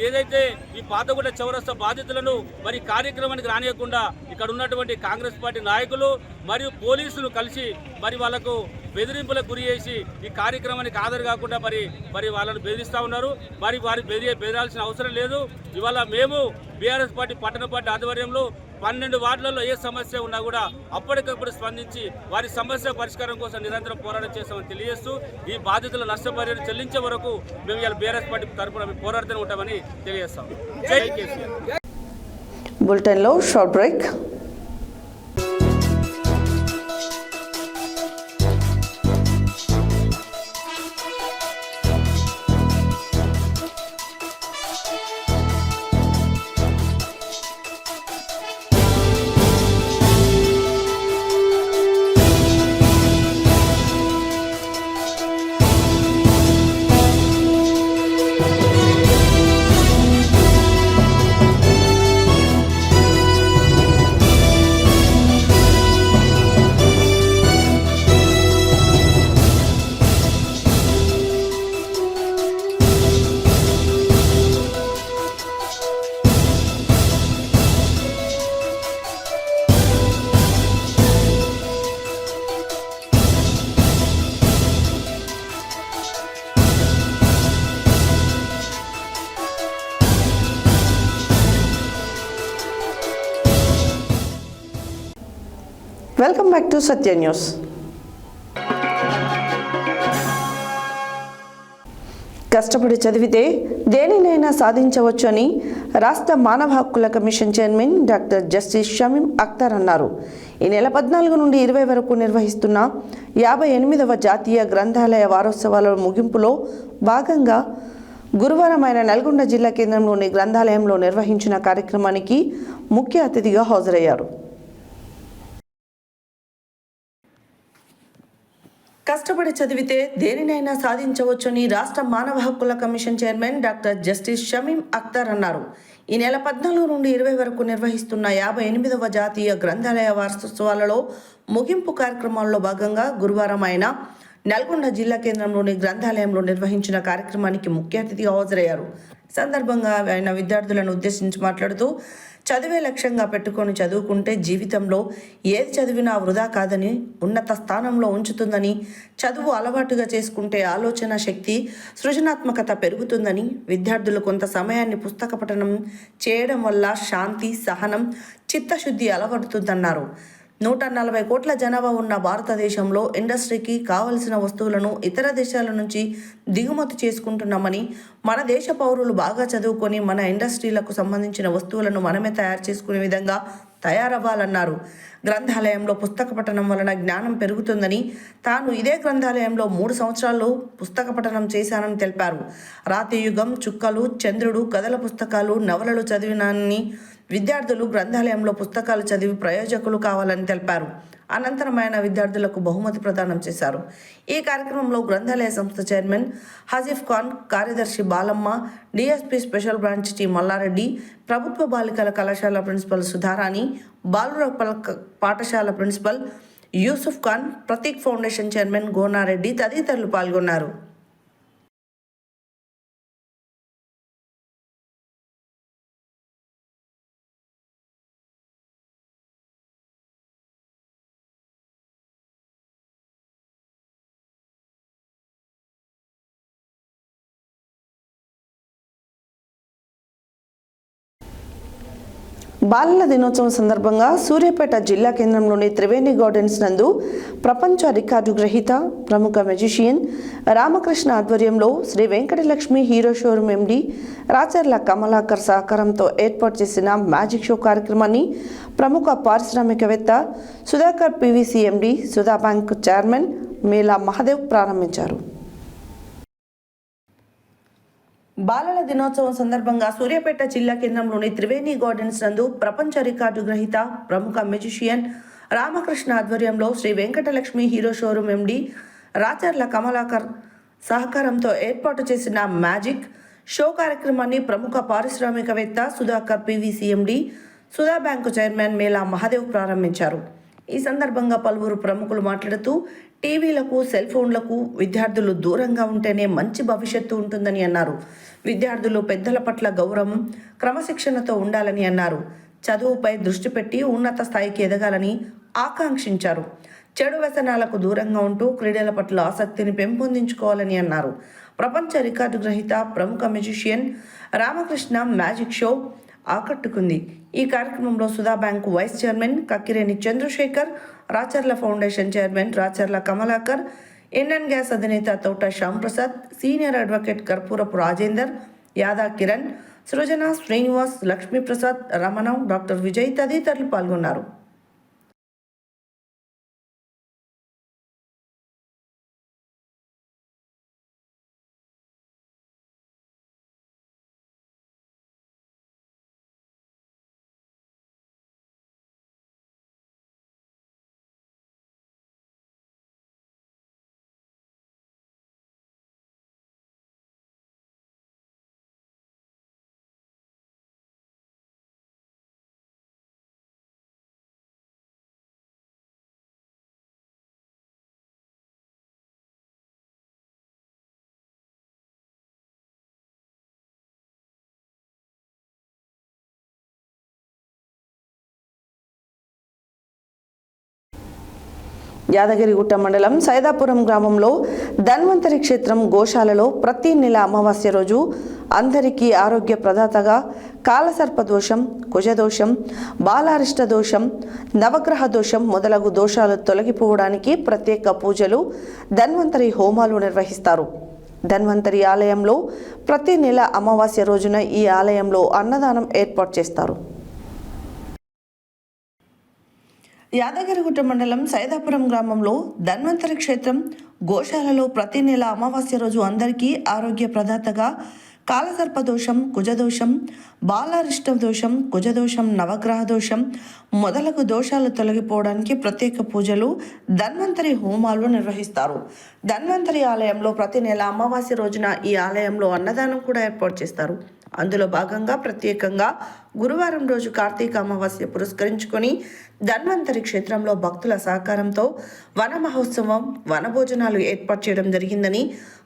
ఏదైతే ఈ పాతగుట్ట చౌరస్తా బాధితులను మరి కార్యక్రమానికి రానియకుండా ఇక్కడ ఉన్నటువంటి కాంగ్రెస్ పార్టీ నాయకులు మరియు పోలీసులు కలిసి మరి వాళ్లకు బెదిరింపులకు గురి చేసి ఈ కార్యక్రమానికి హాజరు కాకుండా మరి వాళ్ళను బెదిరిస్తూ ఉన్నారు. మరి వారి బెదిరాల్సిన అవసరం లేదు. ఇవాళ మేము బీఆర్ఎస్ పార్టీ పట్టణ పార్టీ ఆధ్వర్యంలో 12 వార్డులలో ఏ సమస్య ఉన్నా కూడా అప్పటికప్పుడు స్పందించి వారి సమస్య పరిష్కారం కోసం నిరంతరం పోరాటం చేస్తామని తెలియజేస్తూ ఈ బాధితుల నష్టపరిహారం చెల్లించే వరకు మేము ఇలా బీఆర్ఎస్ పార్టీ తరఫున పోరాడుతూనే ఉంటామని తెలియజేస్తాం. జై కేసీఆర్. బులెటిన్లో short break. Welcome back to Satya news. కష్టపడి చదివితే దేనినైనా సాధించవచ్చు అని రాష్ట్ర మానవ హక్కుల commission chairman doctor justice Shamim Akhtar అన్నారు. ఈ నెల 14 నుండి 20 వరకు నిర్వహిస్తున్న 58వ జాతీయ గ్రంథాలయ వారోత్సవాల ముగింపులో భాగంగా గురువారం ఆయన నల్గొండ జిల్లా కేంద్రంలోని గ్రంథాలయంలో నిర్వహించిన కార్యక్రమానికి ముఖ్య అతిథిగా హాజరయ్యారు. కష్టపడి చదివితే దేనినైనా సాధించవచ్చని రాష్ట్ర మానవ హక్కుల commission chairman doctor justice Shamim Akhtar అన్నారు. ఈ నెల 14 నుండి 20 వరకు నిర్వహిస్తున్న 58వ జాతీయ గ్రంథాలయ వారోత్సవాలలో ముగింపు కార్యక్రమాల్లో భాగంగా గురువారం ఆయన నల్గొండ జిల్లా కేంద్రంలోని గ్రంథాలయంలో నిర్వహించిన కార్యక్రమానికి ముఖ్య అతిథిగా హాజరయ్యారు. సందర్భంగా ఆయన విద్యార్థులను ఉద్దేశించి మాట్లాడుతూ చదివే లక్ష్యంగా పెట్టుకొని చదువుకుంటే జీవితంలో ఏది చదివినా వృధా కాదని, ఉన్నత స్థానంలో ఉంచుతుందని, చదువు అలవాటుగా చేసుకుంటే ఆలోచన శక్తి, సృజనాత్మకత పెరుగుతుందని, విద్యార్థులు కొంత సమయాన్ని పుస్తక పఠనం చేయడం వల్ల శాంతి, సహనం, చిత్తశుద్ధి అలవడుతుందన్నారు. 140 కోట్ల జనాభా ఉన్న భారతదేశంలో ఇండస్ట్రీకి కావలసిన వస్తువులను ఇతర దేశాల నుంచి దిగుమతి చేసుకుంటున్నామని, మన దేశ పౌరులు బాగా చదువుకొని మన ఇండస్ట్రీలకు సంబంధించిన వస్తువులను మనమే తయారు చేసుకునే విధంగా తయారవ్వాలన్నారు. గ్రంథాలయంలో పుస్తక పఠనం వలన జ్ఞానం పెరుగుతుందని, తాను ఇదే గ్రంథాలయంలో 3 సంవత్సరాలు పుస్తక పఠనం చేశానని తెలిపారు. రాతి యుగం, చుక్కలు, చంద్రుడు, కథల పుస్తకాలు, నవలలు చదివినానని, విద్యార్థులు గ్రంథాలయంలో పుస్తకాలు చదివి ప్రయోజకులు కావాలని తెలిపారు. అనంతరం ఆయన విద్యార్థులకు బహుమతి ప్రదానం చేశారు. ఈ కార్యక్రమంలో గ్రంథాలయ సంస్థ చైర్మన్ హజీఫ్ ఖాన్, కార్యదర్శి Balamma, DSP special branch T Malla Reddy, ప్రభుత్వ బాలికల కళాశాల ప్రిన్సిపల్ సుధారాణి, బాలుర పాఠశాల principal Yusuf Khan, Prateek foundation chairman Gona Reddy తదితరులు పాల్గొన్నారు. బాలల దినోత్సవం సందర్భంగా సూర్యాపేట జిల్లా కేంద్రంలోని త్రివేణి గార్డెన్స్ నందు ప్రపంచ రికార్డు గ్రహీత, ప్రముఖ మెజిషియన్ రామకృష్ణ ఆధ్వర్యంలో శ్రీ వెంకటలక్ష్మి హీరో షోరూమ్ ఎండి రాచర్ల కమలాకర్ సహకారంతో ఏర్పాటు చేసిన మ్యాజిక్ షో కార్యక్రమాన్ని ప్రముఖ పారిశ్రామికవేత్త సుధాకర్ పీవీసీ ఎండి, సుధా బ్యాంక్ చైర్మన్ మేళా మహాదేవ్ ప్రారంభించారు. బాలల దినోత్సవం సందర్భంగా సూర్యాపేట జిల్లా కేంద్రంలోని త్రివేణి గార్డెన్స్ నందు ప్రపంచ రికార్డు గ్రహీత, ప్రముఖ మెజిషియన్ రామకృష్ణ ఆధ్వర్యంలో శ్రీ వెంకటలక్ష్మి హీరో షోరూమ్ ఎండి రాచర్ల కమలాకర్ సహకారంతో ఏర్పాటు చేసిన మ్యాజిక్ షో కార్యక్రమాన్ని ప్రముఖ పారిశ్రామికవేత్త సుధాకర్ పీవీసీ ఎండి, సుధా బ్యాంకు చైర్మన్ మేళా మహాదేవ్ ప్రారంభించారు. ఈ సందర్భంగా పలువురు ప్రముఖులు మాట్లాడుతూ టీవీలకు, సెల్ ఫోన్లకు విద్యార్థులు దూరంగా ఉంటేనే మంచి భవిష్యత్తు ఉంటుందని అన్నారు. విద్యార్థులు పెద్దల పట్ల గౌరవం, క్రమశిక్షణతో ఉండాలని అన్నారు. చదువుపై దృష్టి పెట్టి ఉన్నత స్థాయికి ఎదగాలని ఆకాంక్షించారు. చెడు వ్యసనాలకు దూరంగా ఉంటూ క్రీడల పట్ల ఆసక్తిని పెంపొందించుకోవాలని అన్నారు. ప్రపంచ రికార్డు గ్రహీత ప్రముఖ మ్యూజిషియన్ రామకృష్ణ మ్యాజిక్ షో ఆకట్టుకుంది. ఈ కార్యక్రమంలో Sudha bank vice chairman Kakkireni Chandrashekar, Racharla foundation chairman Racharla Kamalakar, Indian Gas అధినేత Thota Shyam Prasad, senior advocate Karpurapu Rajender, Yada Kiran, Srujana, Srinivas, Lakshmi Prasad, Ramana, doctor Vijay తదితరులు పాల్గొన్నారు. యాదగిరిగుట్ట మండలం సైదాపురం గ్రామంలో ధన్వంతరి క్షేత్రం గోశాలలో ప్రతి నెల అమావాస్య రోజు అందరికీ ఆరోగ్య ప్రదాతగా కాలసర్ప దోషం, కుజదోషం, బాలారిష్ట దోషం, నవగ్రహ దోషం మొదలగు దోషాలు తొలగిపోవడానికి ప్రత్యేక పూజలు, ధన్వంతరి హోమాలు నిర్వహిస్తారు. ధన్వంతరి ఆలయంలో ప్రతి నెల అమావాస్య రోజున ఈ ఆలయంలో అన్నదానం ఏర్పాటు చేస్తారు. యాదగిరిగుట్ట మండలం సైదాపురం గ్రామంలో ధన్వంతరి క్షేత్రం గోశాలలో ప్రతి నెల అమావాస్య రోజు అందరికీ ఆరోగ్య ప్రదాతగా కాలసర్ప దోషం, కుజదోషం, బాలారిష్ట దోషం, కుజదోషం, నవగ్రహ దోషం మొదలగు దోషాలు తొలగిపోవడానికి ప్రత్యేక పూజలు, ధన్వంతరి హోమాలు నిర్వహిస్తారు. ధన్వంతరి ఆలయంలో ప్రతి నెల అమావాస్య రోజున ఈ ఆలయంలో అన్నదానం కూడా ఏర్పాటు చేస్తారు. అందులో భాగంగా ప్రత్యేకంగా గురువారం రోజు కార్తీక అమావాస్య పురస్కరించుకొని ధన్వంతరి క్షేత్రంలో భక్తుల సహకారంతో వన మహోత్సవం, వనభోజనాలు ఏర్పాటు చేయడం జరిగిందని,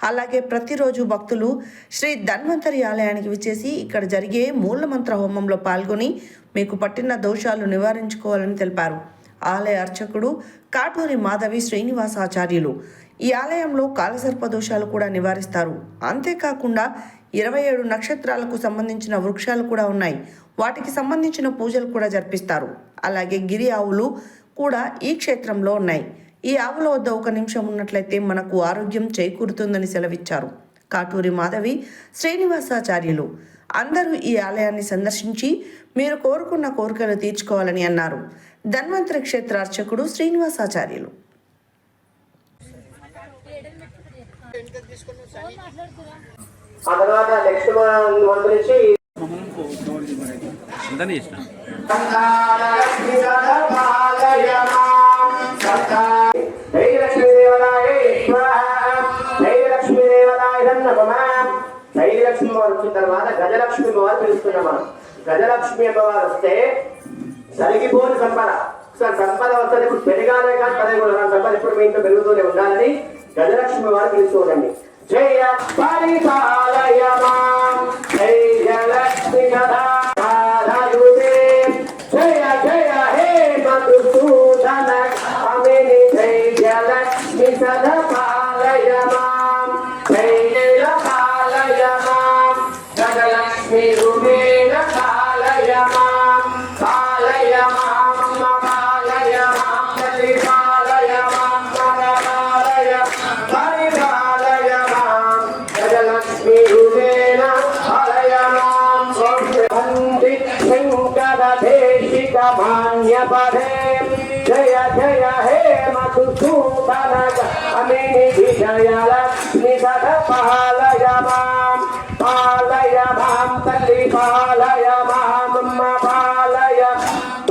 అలాగే ప్రతిరోజు భక్తులు శ్రీ ధన్వంతరి ఆలయానికి విచ్చేసి ఇక్కడ జరిగే మూలమంత్ర హోమంలో పాల్గొని మీకు పట్టిన దోషాలు నివారించుకోవాలని తెలిపారు. ఆలయ అర్చకుడు కాటూరి మాధవి శ్రీనివాసాచార్యులు ఈ ఆలయంలో కాలసర్ప దోషాలు కూడా నివారిస్తారు. అంతేకాకుండా 27 నక్షత్రాలకు సంబంధించిన వృక్షాలు కూడా ఉన్నాయి. వాటికి సంబంధించిన పూజలు కూడా జరిపిస్తారు. అలాగే గిరి ఆవులు కూడా ఈ క్షేత్రంలో ఉన్నాయి. ఈ ఆవుల వద్ద 1 నిమిషం ఉన్నట్లయితే మనకు ఆరోగ్యం చేకూరుతుందని సెలవిచ్చారు కాటూరి మాధవి శ్రీనివాసాచార్యులు. అందరూ ఈ ఆలయాన్ని సందర్శించి మీరు కోరుకున్న కోరికలు తీర్చుకోవాలని అన్నారు ధన్వంతరి క్షేత్ర అర్చకుడు శ్రీనివాసాచార్యులు. ఆ తర్వాత నెక్స్ట్ మంత్ నుంచి లక్ష్మి వారు వచ్చిన తర్వాత గజలక్ష్మి వారు పిలుస్తున్నాం. మనం గజలక్ష్మి అమ్మవారు వస్తే జరిగిపోని సంపద, సంపద వస్తుంది. ఇప్పుడు పెరగాలే కానీ పదవి సంపద ఇప్పుడు మీ ఇంట్లో పెరుగుతూనే ఉండాలని గజలక్ష్మి వారు పిలుస్తూ ఉండండి. జయ పరిపాలయ మాం జయ లక్ష్మి కథాయుతే జయ జయ హే మధుసూదన అమిని జయ లక్ష్మి సదపాలయ మాం జయ పాలయ మాం గజలక్ష్మి రూపేణ పాలయ మాం పాలయ మాం పాలయ మాం పాలయ మాం పాలయ పరిపాలయ గజలక్ష్మి రూపేణ పాలయ మాం వంది శంకరదేశిక మాన్యపదే జయ జయ హే మధుసూదన అమిని విజయ లక్ష్మి సదపాలయ మాం పాలయ మాం తల్లి పాలయ మాం పాలయ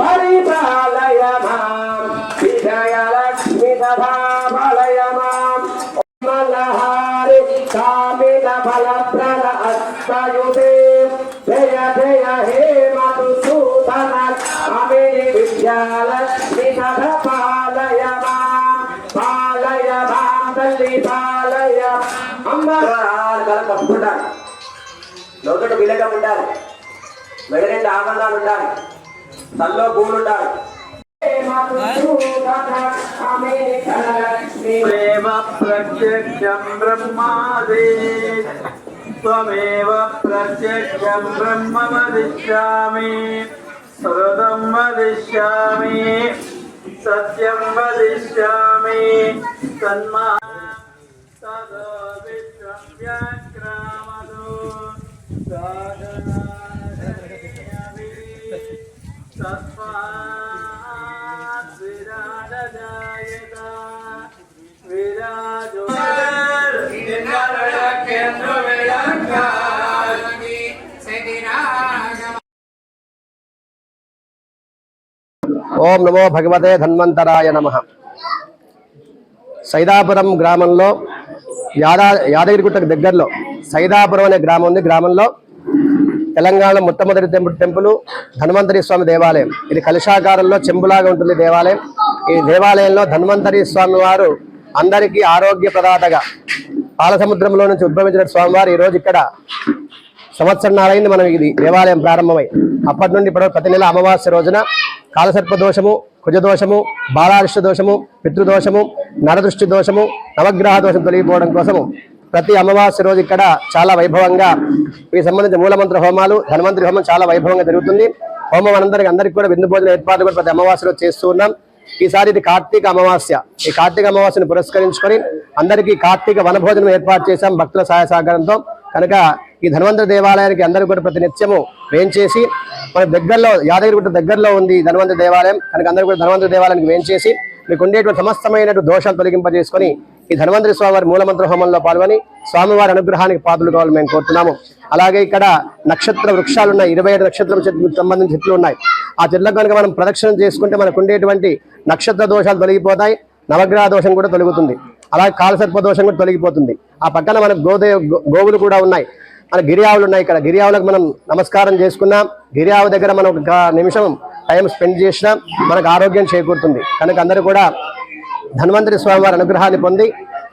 పరిపాలయ మాం విజయ లక్ష్మి సదాపాలయ మాం మలహారి కామిన ఫలప్రద అస్తయుతే జయ జయ హే మధుసూదన అమిని విద్యాలక్ష్మి సదపాలయ మాం పాలయ మాం తల్లి పాలయ కలుపుకుంటారు. లోతుడు బిలకం ఉండాలి, మెడ 2 ఆభరణాలు ఉండాలి, తల్లో భూములు ఉండాలి. प्रत्यक्षं ब्रह्मादि त्वमेव प्रत्यक्षं ब्रह्म वदिष्यामि सततं वदिष्यामि सत्यं वदिष्यामि तन्मा ततो विश्वं व्याक्रामतो तस्मात् विराजजायत विराजो ఓం నమో భగవతే ధన్వంతరాయ నమః. సైదాపురం గ్రామంలో యాదగిరిగుట్టకు దగ్గరలో సైదాపురం అనే గ్రామం ఉంది. గ్రామంలో తెలంగాణ మొట్టమొదటి టెంపుల్ ధన్వంతరి స్వామి దేవాలయం. ఇది కలశాకారంలో చెంబులాగా ఉంటుంది దేవాలయం. ఈ దేవాలయంలో ధన్వంతరి స్వామి వారు అందరికీ ఆరోగ్య ప్రదాతగా పాలసముద్రంలో నుంచి ఉద్భవించిన స్వామివారు ఈరోజు ఇక్కడ సంవత్సరాలైంది మనం ఇది దేవాలయం ప్రారంభమై. అప్పటి నుండి ఇప్పుడు ప్రతి నెల అమావాస్య రోజున కాలసర్ప దోషము, కుజదోషము, బాలారిష్ట దోషము, పితృదోషము, నరదృష్టి దోషము, నవగ్రహ దోషం తొలగిపోవడం కోసము ప్రతి అమావాస్య రోజు ఇక్కడ చాలా వైభవంగా వీటికి సంబంధించిన మూలమంత్ర హోమాలు, ధన్వంతరి హోమం చాలా వైభవంగా జరుగుతుంది. హోమం అందరికీ కూడా విందు భోజన ఏర్పాట్లు కూడా ప్రతి అమావాస్య రోజు చేస్తూ ఉన్నాం. ఈసారి ఇది కార్తీక అమావాస్య. ఈ కార్తీక అమావాస్యను పురస్కరించుకొని అందరికీ కార్తీక వనభోజనం ఏర్పాటు చేశాం భక్తుల సహాయ సహకారంతో. కనుక ఈ ధన్వంతరి దేవాలయానికి అందరూ కూడా ప్రతి నిత్యము వేంచేసి మన దగ్గరలో యాదగిరిగుట్ట దగ్గరలో ఉంది ధన్వంతరి దేవాలయం. కనుక అందరూ కూడా ధన్వంతరి దేవాలయానికి వేంచేసి మీకు ఉండేటువంటి సమస్తమైనటువంటి దోషాలు తొలగింపజేసుకొని ఈ ధన్వంతరి స్వామివారి మూలమంత్ర హోమంలో పాల్గొని స్వామివారి అనుగ్రహానికి పాత్రలు కావాలని మేము కోరుతున్నాము. అలాగే ఇక్కడ నక్షత్ర వృక్షాలు ఉన్నాయి, 25 నక్షత్రం చెట్లకు సంబంధించిన చెట్లు ఉన్నాయి. ఆ చెట్లకు కనుక మనం ప్రదక్షిణం చేసుకుంటే మనకు ఉండేటువంటి నక్షత్ర దోషాలు తొలగిపోతాయి, నవగ్రహ దోషం కూడా తొలగుతుంది. అలాగే కాలసర్ప దోషం కూడా తొలగిపోతుంది. ఆ పక్కన మనకు గోవులు కూడా ఉన్నాయి, మన గిరియావులు ఉన్నాయి. ఇక్కడ గిరియావులకు మనం నమస్కారం చేసుకున్నాం. గిరియావు దగ్గర మనం ఒక నిమిషం టైం స్పెండ్ చేసినా మనకు ఆరోగ్యం చేకూరుతుంది. కనుక అందరూ కూడా ధన్వంతరి స్వామివారి అనుగ్రహాన్ని పొంది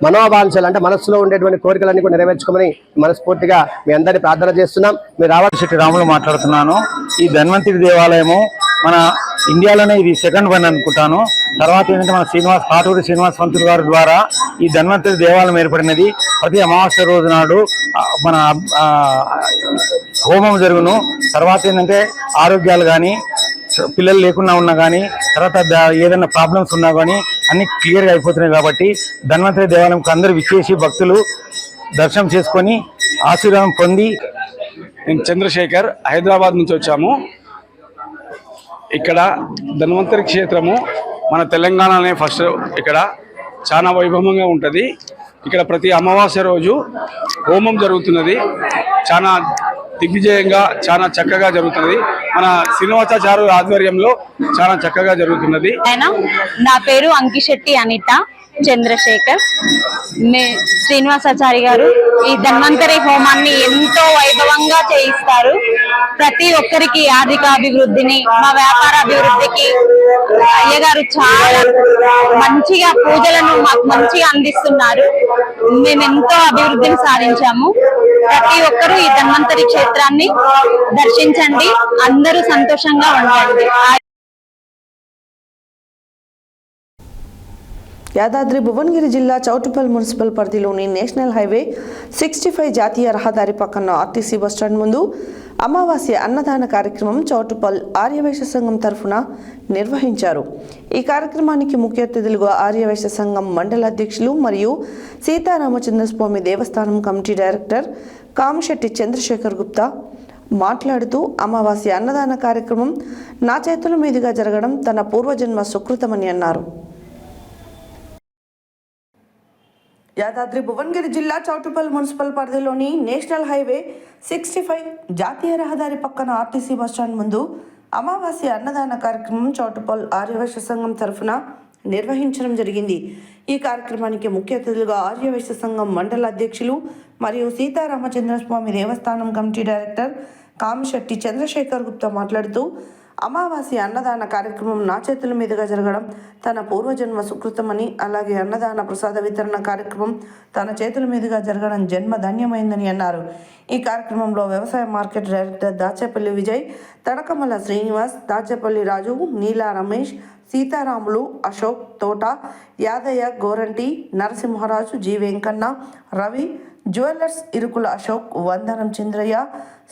మనోవాంఛలు అంటే మనస్సులో ఉండేటువంటి కోరికలన్నీ కూడా నెరవేర్చుకోమని మనస్ఫూర్తిగా మీ అందరినీ ప్రార్థన చేస్తున్నాం. మీరు రావాలి రాములు మాట్లాడుతున్నాను. ఈ ధన్వంతరి దేవాలయము మన ఇండియాలోనే ఇది సెకండ్ వన్ అనుకుంటాను. తర్వాత ఏంటంటే మన పాటూరి శ్రీనివాస్ పంతులు గారి ద్వారా ఈ ధన్వంతరి దేవాలయం ఏర్పడినది. ప్రతి అమావాస్య రోజు నాడు మన హోమం జరుగును. తర్వాత ఏంటంటే ఆరోగ్యాలు కానీ పిల్లలు లేకుండా ఉన్నా కానీ తర్వాత ఏదైనా ప్రాబ్లమ్స్ ఉన్నా కానీ అన్ని క్లియర్గా అయిపోతున్నాయి. కాబట్టి ధన్వంతరి దేవాలయంకి అందరూ విచ్చేసి భక్తులు దర్శనం చేసుకొని ఆశీర్వాదం పొంది. నేను చంద్రశేఖర్ హైదరాబాద్ నుంచి వచ్చాము. ఇక్కడ ధన్వంతరి క్షేత్రము మన తెలంగాణలోనే ఫస్ట్. ఇక్కడ చాలా వైభవంగా ఉంటుంది. ఇక్కడ ప్రతి అమావాస్య రోజు హోమం జరుగుతున్నది. చాలా దిగ్విజయంగా చాలా చక్కగా జరుగుతున్నది. మన శ్రీనివాసాచార్య ఆధ్వర్యంలో చాలా చక్కగా జరుగుతున్నది. నా పేరు అంకిశెట్టి అనిత చంద్రశేఖర్. శ్రీనివాసాచారి గారు ఈ ధన్వంతరి హోమాన్ని ఎంతో వైభవంగా చేయిస్తారు. ప్రతి ఒక్కరికి ఆర్థికాభివృద్ధిని, మా వ్యాపారాభివృద్ధికి అయ్యగారు చాలా మంచిగా పూజలను మాకు మంచిగా అందిస్తున్నారు. మేము ఎంతో అభివృద్ధిని సాధించాము. ప్రతి ఒక్కరూ ఈ ధన్వంతరి క్షేత్రాన్ని దర్శించండి, అందరూ సంతోషంగా ఉండండి. యాదాద్రి భువనగిరి జిల్లా చౌటుప్పల్ మున్సిపల్ పరిధిలోని నేషనల్ హైవే 65 జాతీయ రహదారి పక్కన ఆర్టీసీ బస్టాండ్ ముందు అమావాస్య అన్నదాన కార్యక్రమం చౌటుప్పల్ ఆర్యవైశ్య సంఘం తరఫున నిర్వహించారు. ఈ కార్యక్రమానికి ముఖ్య అతిథులుగా ఆర్యవైశ్య సంఘం మండల అధ్యక్షులు మరియు సీతారామచంద్రస్వామి దేవస్థానం కమిటీ డైరెక్టర్ కామశెట్టి చంద్రశేఖర్ గుప్తా మాట్లాడుతూ అమావాస్య అన్నదాన కార్యక్రమం నా చేతుల మీదుగా జరగడం తన పూర్వజన్మ సుకృతమని అన్నారు. యాదాద్రి భువనగిరి జిల్లా చౌటుప్పల్ మున్సిపల్ పరిధిలోని నేషనల్ హైవే 65 జాతీయ రహదారి పక్కన ఆర్టీసీ బస్టాండ్ ముందు అమావాస్య అన్నదాన కార్యక్రమం చౌటుప్పల్ ఆర్యవైశ్య సంఘం తరఫున నిర్వహించడం జరిగింది. ఈ కార్యక్రమానికి ముఖ్య అతిథులుగా ఆర్యవైశ్య సంఘం మండల అధ్యక్షులు మరియు సీతారామచంద్రస్వామి దేవస్థానం కమిటీ డైరెక్టర్ కామశెట్టి చంద్రశేఖర్ గుప్తా మాట్లాడుతూ అమావాస్య అన్నదాన కార్యక్రమం నా చేతుల మీదుగా జరగడం తన పూర్వజన్మ సుకృతమని, అలాగే అన్నదాన ప్రసాద వితరణ కార్యక్రమం తన చేతుల మీదుగా జరగడం జన్మ ధన్యమైందని అన్నారు. ఈ కార్యక్రమంలో వ్యవసాయ మార్కెట్ డైరెక్టర్ దాచేపల్లి విజయ్, తడకమల శ్రీనివాస్, దాచేపల్లి రాజు, నీలా రమేష్, సీతారాములు, అశోక్, తోట, యాదయ్య, గోరంటి, నరసింహరాజు, జి వెంకన్న, రవి, జ్యువెలర్స్ ఇరుకుల అశోక్, వందనం చంద్రయ్య,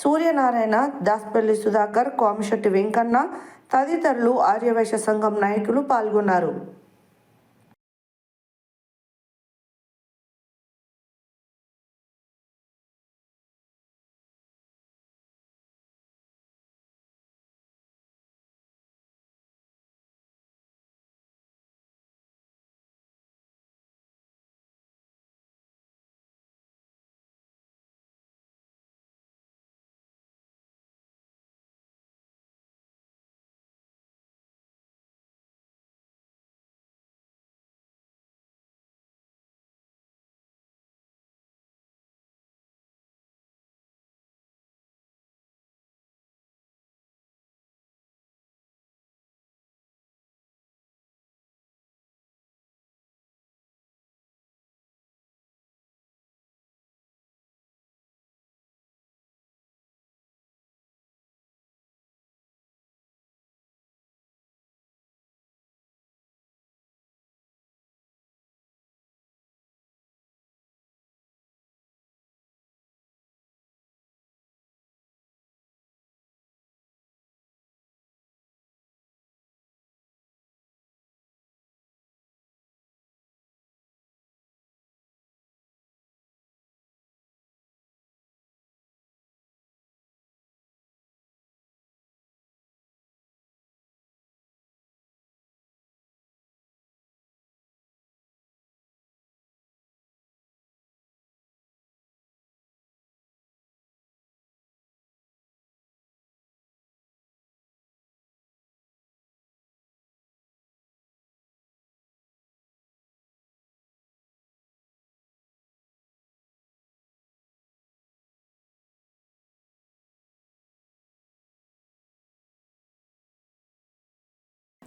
సూర్యనారాయణ, దాస్పల్లి సుధాకర్, కోమిశెట్టి వెంకన్న తదితరులు ఆర్యవైశ్య సంఘం నాయకులు పాల్గొన్నారు.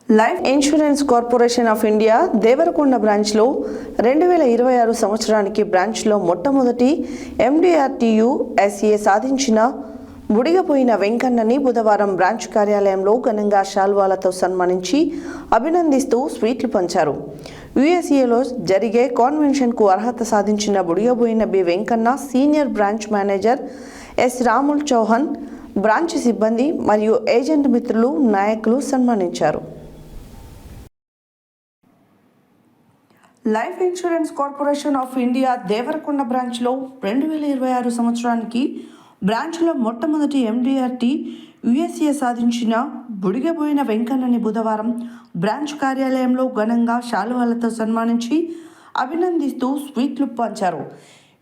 Life insurance corporation of India Devarakonda బ్రాంచ్లో 2026 సంవత్సరానికి బ్రాంచ్లో మొట్టమొదటి MDRTU SA సాధించిన బుడిగపోయిన వెంకన్నని బుధవారం బ్రాంచ్ కార్యాలయంలో ఘనంగా శాల్వాలతో సన్మానించి అభినందిస్తూ స్వీట్లు పంచారు. USAలో జరిగే కాన్వెన్షన్కు అర్హత సాధించిన Budigapoyina B Venkanna senior branch manager S. Ramul Chauhan, branch సిబ్బంది మరియు ఏజెంట్ మిత్రులు, నాయకులు సన్మానించారు. Life insurance corporation of India Devarakonda బ్రాంచ్లో 2026 సంవత్సరానికి బ్రాంచ్లో మొట్టమొదటి MDRT USA సాధించిన బుడిగపోయిన వెంకన్నని బుధవారం బ్రాంచ్ కార్యాలయంలో ఘనంగా శాలువాలతో సన్మానించి అభినందిస్తూ స్వీట్లు పంచారు.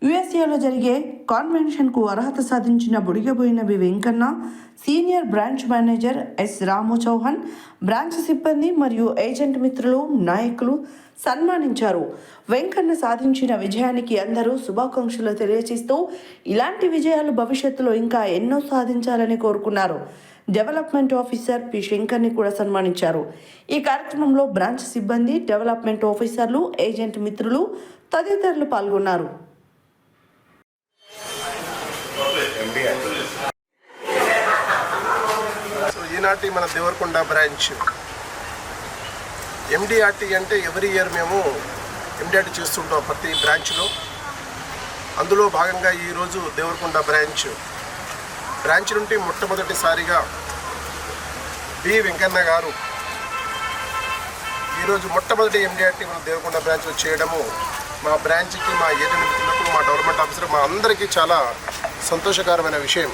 USAలో జరిగే కాన్వెన్షన్కు అర్హత సాధించిన Budigapoyina B Venkanna senior branch manager S. Ramu Chauhan, branch సిబ్బంది మరియు ఏజెంట్ మిత్రులు, నాయకులు సన్మానించారు. వెంకన్న సాధించిన విజయానికి అందరూ శుభాకాంక్షలు తెలియజేస్తూ ఇలాంటి విజయాలు భవిష్యత్తులో ఇంకా ఎన్నో సాధించాలని కోరుకున్నారు. Development officer P. శంకర్ని కూడా సన్మానించారు. ఈ కార్యక్రమంలో బ్రాంచ్ సిబ్బంది, డెవలప్మెంట్ ఆఫీసర్లు, ఏజెంట్ మిత్రులు తదితరులు పాల్గొన్నారు. ఈనాటి మన దేవరకొండ బ్రాంచ్ MDRT అంటే ఎవ్రీ ఇయర్ మేము MDRT చేస్తుంటాం ప్రతి బ్రాంచ్లో. అందులో భాగంగా ఈరోజు దేవరకొండ బ్రాంచ్ నుండి మొట్టమొదటిసారిగా బి వెంకన్న గారు ఈరోజు మొట్టమొదటి MDRT మన దేవరకొండ బ్రాంచ్లో చేయడము మా బ్రాంచ్కి, మా ఏజెంట్ మిత్రులకు, మా డెవలప్మెంట్ ఆఫీసర్, మా అందరికీ చాలా సంతోషకరమైన విషయం.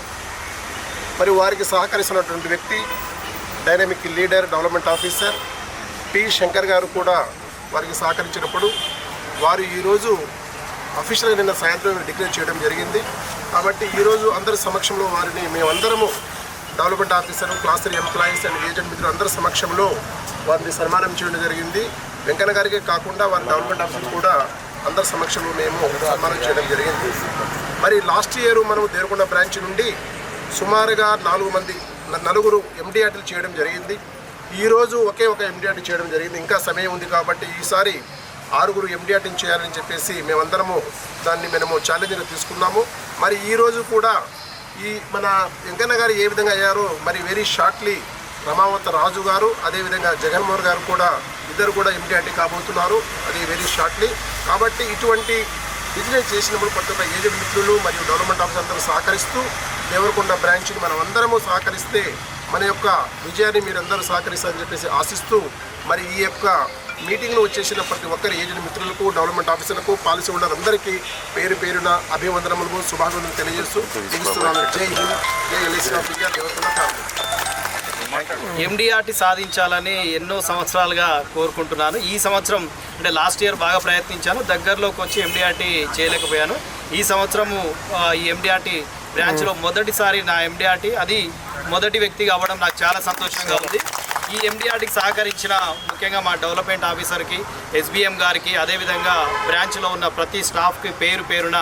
మరి వారికి సహకరిస్తున్నటువంటి వ్యక్తి dynamic leader, development officer P. Shankar గారు కూడా వారికి సహకరించినప్పుడు వారు ఈరోజు అఫీషియల్గా నిన్న సాయంత్రం డిక్లేర్ చేయడం జరిగింది. కాబట్టి ఈరోజు అందరి సమక్షంలో వారిని మేమందరము development officer, class three employees and agent మిత్రులు అందరి సమక్షంలో వారిని సన్మానం చేయడం జరిగింది. వెంకన్న గారికే కాకుండా వారి డెవలప్మెంట్ ఆఫీసర్ కూడా అందరి సమక్షంలో మేము సన్మానం చేయడం జరిగింది. మరి లాస్ట్ ఇయర్ మనం దేవరకొండ బ్రాంచ్ నుండి సుమారుగా 4 MDRTలు చేయడం జరిగింది. ఈరోజు ఒకే ఒక MDRT చేయడం జరిగింది. ఇంకా సమయం ఉంది కాబట్టి ఈసారి 6 MDRTని చేయాలని చెప్పేసి మేమందరము మనము ఛాలెంజ్గా తీసుకున్నాము. మరి ఈరోజు కూడా ఈ మన వెంకన్న గారు ఏ విధంగా అయ్యారో మరి వెరీ షార్ట్లీ రమావత్ రాజు గారు అదేవిధంగా జగన్మోహన్ గారు కూడా ఇద్దరు కూడా MDRT కాబోతున్నారు, అది వెరీ షార్ట్లీ. కాబట్టి ఇటువంటి బిజినెస్ చేసినప్పుడు ప్రతి ఒక్క ఏజెంట్ మిత్రులు మరియు డెవలప్మెంట్ ఆఫీసర్ అందరూ సహకరిస్తూ దేవరకొండ బ్రాంచ్ని మనం అందరము సహకరిస్తే మన యొక్క విజయాన్ని మీరందరూ సహకరిస్తారని చెప్పేసి ఆశిస్తూ మరి ఈ యొక్క మీటింగ్లో వచ్చేసిన ప్రతి ఒక్కరి ఏజెంట్ మిత్రులకు డెవలప్మెంట్ ఆఫీసర్లకు పాలసీ హోల్డర్ అందరికీ పేరు పేరున అభివందనములు శుభాకాంక్షలు తెలియజేస్తూ ముగిస్తున్నాను. జై హింద్, జై LIC of India, Devarakonda family. MDRT సాధించాలని ఎన్నో సంవత్సరాలుగా కోరుకుంటున్నాను. ఈ సంవత్సరం అంటే లాస్ట్ ఇయర్ బాగా ప్రయత్నించాను, దగ్గరలోకి వచ్చి MDRT చేయలేకపోయాను. ఈ సంవత్సరము ఈ MDRT బ్రాంచ్లో మొదటిసారి నా MDRT, అది మొదటి వ్యక్తిగా అవ్వడం నాకు చాలా సంతోషంగా ఉంది. ఈ MDRTకి సహకరించిన ముఖ్యంగా మా డెవలప్మెంట్ ఆఫీసర్కి, SBM గారికి, అదేవిధంగా బ్రాంచ్లో ఉన్న ప్రతి స్టాఫ్కి పేరు పేరున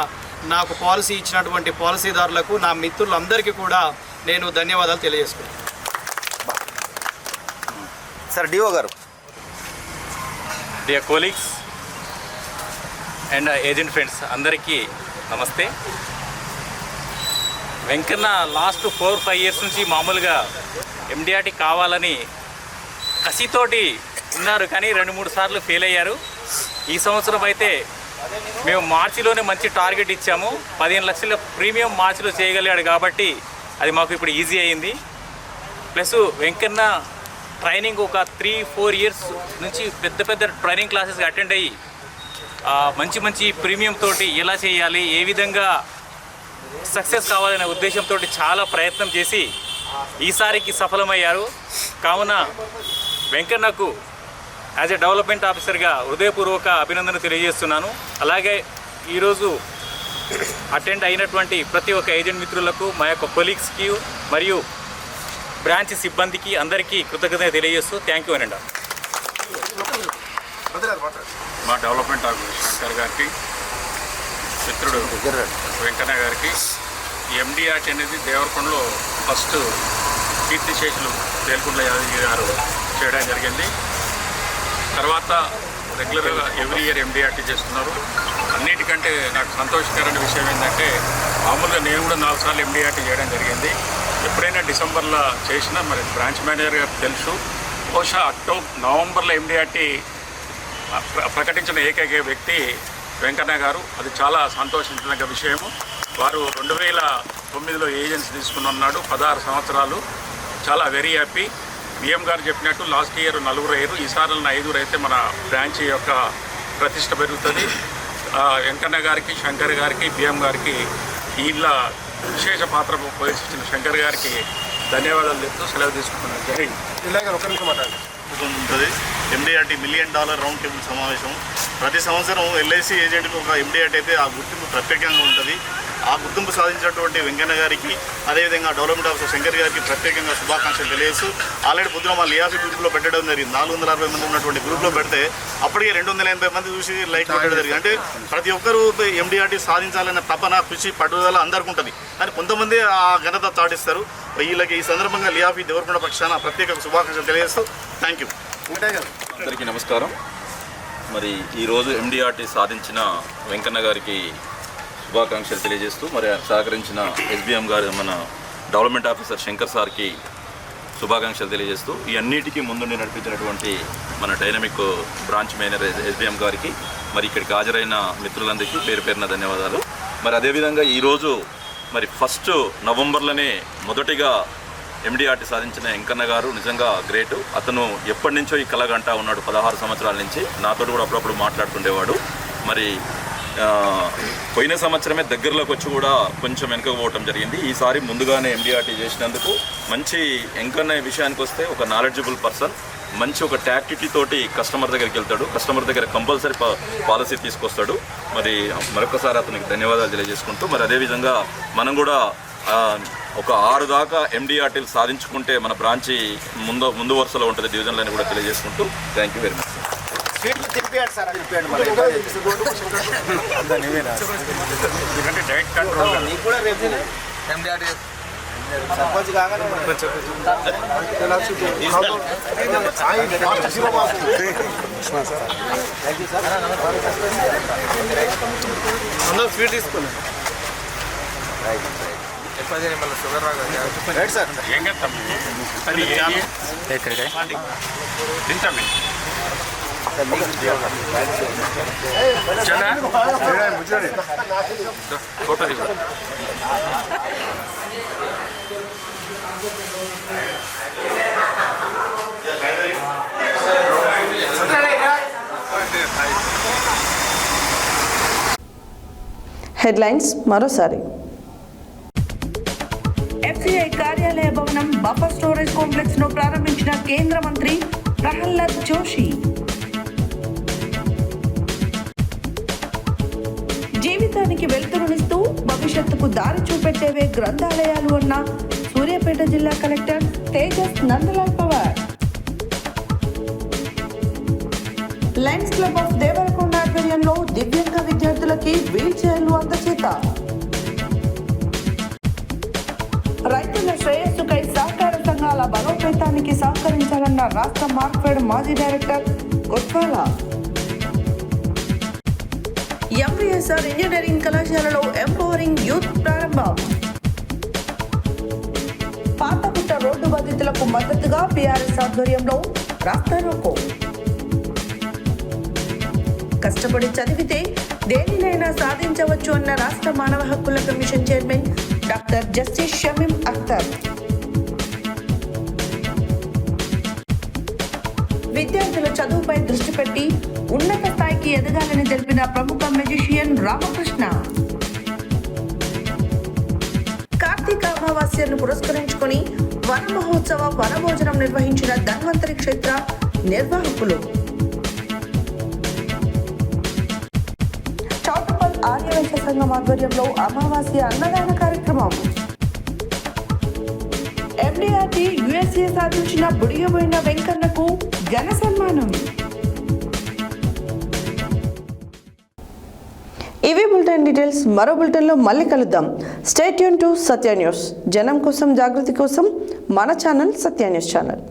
నాకు పాలసీ ఇచ్చినటువంటి పాలసీదారులకు, నా మిత్రులందరికీ కూడా నేను ధన్యవాదాలు తెలియజేసుకున్నాను. సార్ డిఓ గారు. Dear colleagues and agent friends అందరికీ నమస్తే. వెంకన్న లాస్ట్ 4-5 ఇయర్స్ నుంచి మామూలుగా MDRT కావాలని కసితోటి ఉన్నారు, కానీ 2-3 సార్లు ఫెయిల్ అయ్యారు. ఈ సంవత్సరం అయితే మేము మార్చిలోనే మంచి టార్గెట్ ఇచ్చాము. 15 లక్షల ప్రీమియం మార్చిలో చేయగలిగాడు కాబట్టి అది మాకు ఇప్పుడు ఈజీ అయింది. ప్లస్ వెంకన్న ట్రైనింగ్ ఒక 3-4 ఇయర్స్ నుంచి పెద్ద పెద్ద ట్రైనింగ్ క్లాసెస్కి అటెండ్ అయ్యి మంచి మంచి ప్రీమియం తోటి ఎలా చేయాలి, ఏ విధంగా సక్సెస్ కావాలనే ఉద్దేశంతో చాలా ప్రయత్నం చేసి ఈసారికి సఫలమయ్యారు. కావున వెంకన్నకు యాజ్ ఎ డెవలప్మెంట్ ఆఫీసర్గా హృదయపూర్వక అభినందన తెలియజేస్తున్నాను. అలాగే ఈరోజు అటెండ్ అయినటువంటి ప్రతి ఒక్క ఏజెంట్ మిత్రులకు, మా యొక్క కొలీగ్స్కి మరియు బ్రాంచ్ సిబ్బందికి అందరికీ కృతజ్ఞత తెలియజేస్తూ థ్యాంక్ యూ అనండి. మా డెవలప్మెంట్ ఆఫీసర్ శంకర్ గారికి, మిత్రుడు వెంకన్న గారికి, ఈ MDRT అనేది దేవరకొండలో ఫస్ట్ కీర్తిశేషులు తేలుకుంట్ల యాదగిరి గారు చేయడం జరిగింది. తర్వాత రెగ్యులర్గా ఎవ్రీ ఇయర్ MDRT చేస్తున్నారు. అన్నిటికంటే నాకు సంతోషకరమైన విషయం ఏంటంటే మామూలుగా నేను కూడా 4 సార్లు MDRT చేయడం జరిగింది. ఎప్పుడైనా డిసెంబర్లో చేసినా మరి బ్రాంచ్ మేనేజర్ గారికి తెలుసు. బహుశా నవంబర్లో MDRT ప్రకటించిన ఏకైక వ్యక్తి వెంకన్న గారు. అది చాలా సంతోషించిన విషయము. వారు 2009లో ఏజెన్సీ తీసుకుని ఉన్నాడు, 16 సంవత్సరాలు. చాలా వెరీ హ్యాపీ. BM గారు చెప్పినట్టు లాస్ట్ ఇయర్ 4 అయ్యారు, ఈసారి 5 అయితే మన బ్రాంచ్ యొక్క ప్రతిష్ట పెరుగుతుంది. వెంకన్న గారికి, శంకర్ గారికి, BM గారికి, వీళ్ళ విశేష పాత్ర పోషించిన శంకర్ గారికి ధన్యవాదాలు చెప్తూ సెలవు తీసుకుంటున్నాను. జై హింద్. ఉంటుంది MDRT $1 మిలియన్ రౌండ్ టేబుల్ సమావేశం. ప్రతి సంవత్సరం LIC ఏజెంట్కి ఒక MDRT అయితే ఆ గుర్తింపు ప్రత్యేకంగా ఉంటుంది. ఆ గుర్తింపు సాధించినటువంటి వెంకన్న గారికి, అదేవిధంగా డెవలప్మెంట్ ఆఫీసర్ శంకర్ గారికి ప్రత్యేకంగా శుభాకాంక్షలు తెలియజేస్తూ, ఆల్రెడీ పొద్దున మా లియాఫీ గ్రూప్లో పెట్టడం జరిగింది. 460 మంది ఉన్నటువంటి గ్రూప్లో పెడితే అప్పటికే 280 మంది చూసి లైక్ పెట్టడం జరిగింది. అంటే ప్రతి ఒక్కరూ MDRT సాధించాలన్న తపన, కృషి, పట్టుదల అందరికీ ఉంటుంది. కానీ కొంతమంది ఆ ఘనత చాటిస్తారు. వీళ్ళకి ఈ సందర్భంగా లియాఫీ దేవరకొండ పక్షాన ప్రత్యేక శుభాకాంక్షలు తెలియజేస్తూ థ్యాంక్ యూ. అందరికీ నమస్కారం. మరి ఈరోజు MDRT సాధించిన వెంకన్న గారికి శుభాకాంక్షలు తెలియజేస్తూ, మరి సహకరించిన SBM గారు, మన డెవలప్మెంట్ ఆఫీసర్ శంకర్ సార్కి శుభాకాంక్షలు తెలియజేస్తూ, ఈ అన్నిటికీ ముందుండి నడిపించినటువంటి మన డైనమిక్ బ్రాంచ్ మేనేజర్ SBM గారికి, మరి ఇక్కడికి హాజరైన మిత్రులందరికీ పేరు పేరున ధన్యవాదాలు. మరి అదేవిధంగా ఈరోజు మరి 1 నవంబర్లోనే మొదటిగా MDRT సాధించిన వెంకన్న గారు నిజంగా గ్రేటు. అతను ఎప్పటి నుంచో ఈ కలగంట ఉన్నాడు, 16 సంవత్సరాల నుంచి. నాతో కూడా అప్పుడప్పుడు మాట్లాడుతుండేవాడు. మరి పోయిన సంవత్సరమే దగ్గరలోకి వచ్చి కూడా కొంచెం వెనకపోవటం జరిగింది. ఈసారి ముందుగానే MDRT చేసినందుకు మంచి వెంకన్న విషయానికి వస్తే ఒక నాలెడ్జబుల్ పర్సన్, మంచి ఒక ట్యాక్టిటీ తోటి కస్టమర్ దగ్గరికి వెళ్తాడు, కస్టమర్ దగ్గర కంపల్సరీ పాలసీ తీసుకొస్తాడు. మరి మరొకసారి అతనికి ధన్యవాదాలు తెలియజేసుకుంటూ, మరి అదేవిధంగా మనం కూడా ఒక 6 దాకా MDRTలు సాధించుకుంటే మన బ్రాంచి ముందు వరుసలో ఉంటుంది డివిజన్లని కూడా తెలియజేసుకుంటూ thank you very much. Sweet తీసుకున్నాను. హెడ్లైన్స్ మరోసారి. ఎఫ్సిఐ కార్యాలయ భవనం బఫర్ స్టోరేజ్ కాంప్లెక్స్ ను ప్రారంభించిన కేంద్ర మంత్రి ప్రహ్లాద్ జోషి. జీవితానికి వెలుతురునిస్తూ భవిష్యత్తుకు దారి చూపెట్టేవే గ్రంథాలయాలు అన్న సూర్యాపేట జిల్లా collector Tejas Nandlal Pawar. Lions club of Devarakonda ఆధ్వర్యంలో దివ్యాంగ విద్యార్థులకి వీల్ చైర్లు అందచేత. రైతుల శ్రేయస్సుకై సహకార సంఘాల బలోపేతానికి సహకరించాలన్న రాష్ట్ర మార్క్ఫెడ్ మాజీ డైరెక్టర్ కొత్వాల. ఎంవీఎస్ఆర్ ఇంజనీరింగ్ కళాశాలలో ఎంపవరింగ్ యూత్ ప్రారంభం. పాతగుట్ట రోడ్డు బాధితులకు మద్దతుగా బీఆర్ఎస్ ఆధ్వర్యంలో రాస్తారోకో. కష్టపడి చదివితే దేనినైనా సాధించవచ్చు అన్న రాష్ట్ర మానవ హక్కుల commission chairman doctor justice Shamim Akhtar. విద్యార్థుల చదువుపై దృష్టి పెట్టి ఉన్నత స్థాయికి ఎదగాలని తెలిపిన ప్రముఖ మెజిషియన్ రామకృష్ణ. కార్తీక అమావాస్యను పురస్కరించుకొని వన మహోత్సవ వనభోజనం నిర్వహించిన ధన్వంతరి క్షేత్ర నిర్వాహకులు. చౌటపల్ ఆర్యవైశ్య సంఘం ఆధ్వర్యంలో అమావాస్య అన్నదాన కార్యక్రమం. ఎండిఆర్టీ యుఎస్ఏ సాధించిన బుడియబోయిన వెంకన్నకు ఘన సన్మానం. ఇవి బులెటిన్ డీటెయిల్స్. మరో బులెటిన్లో మళ్ళీ కలుద్దాం. Stay tune to Satya news. జనం కోసం, జాగృతి కోసం మన ఛానల్ సత్య న్యూస్ ఛానల్.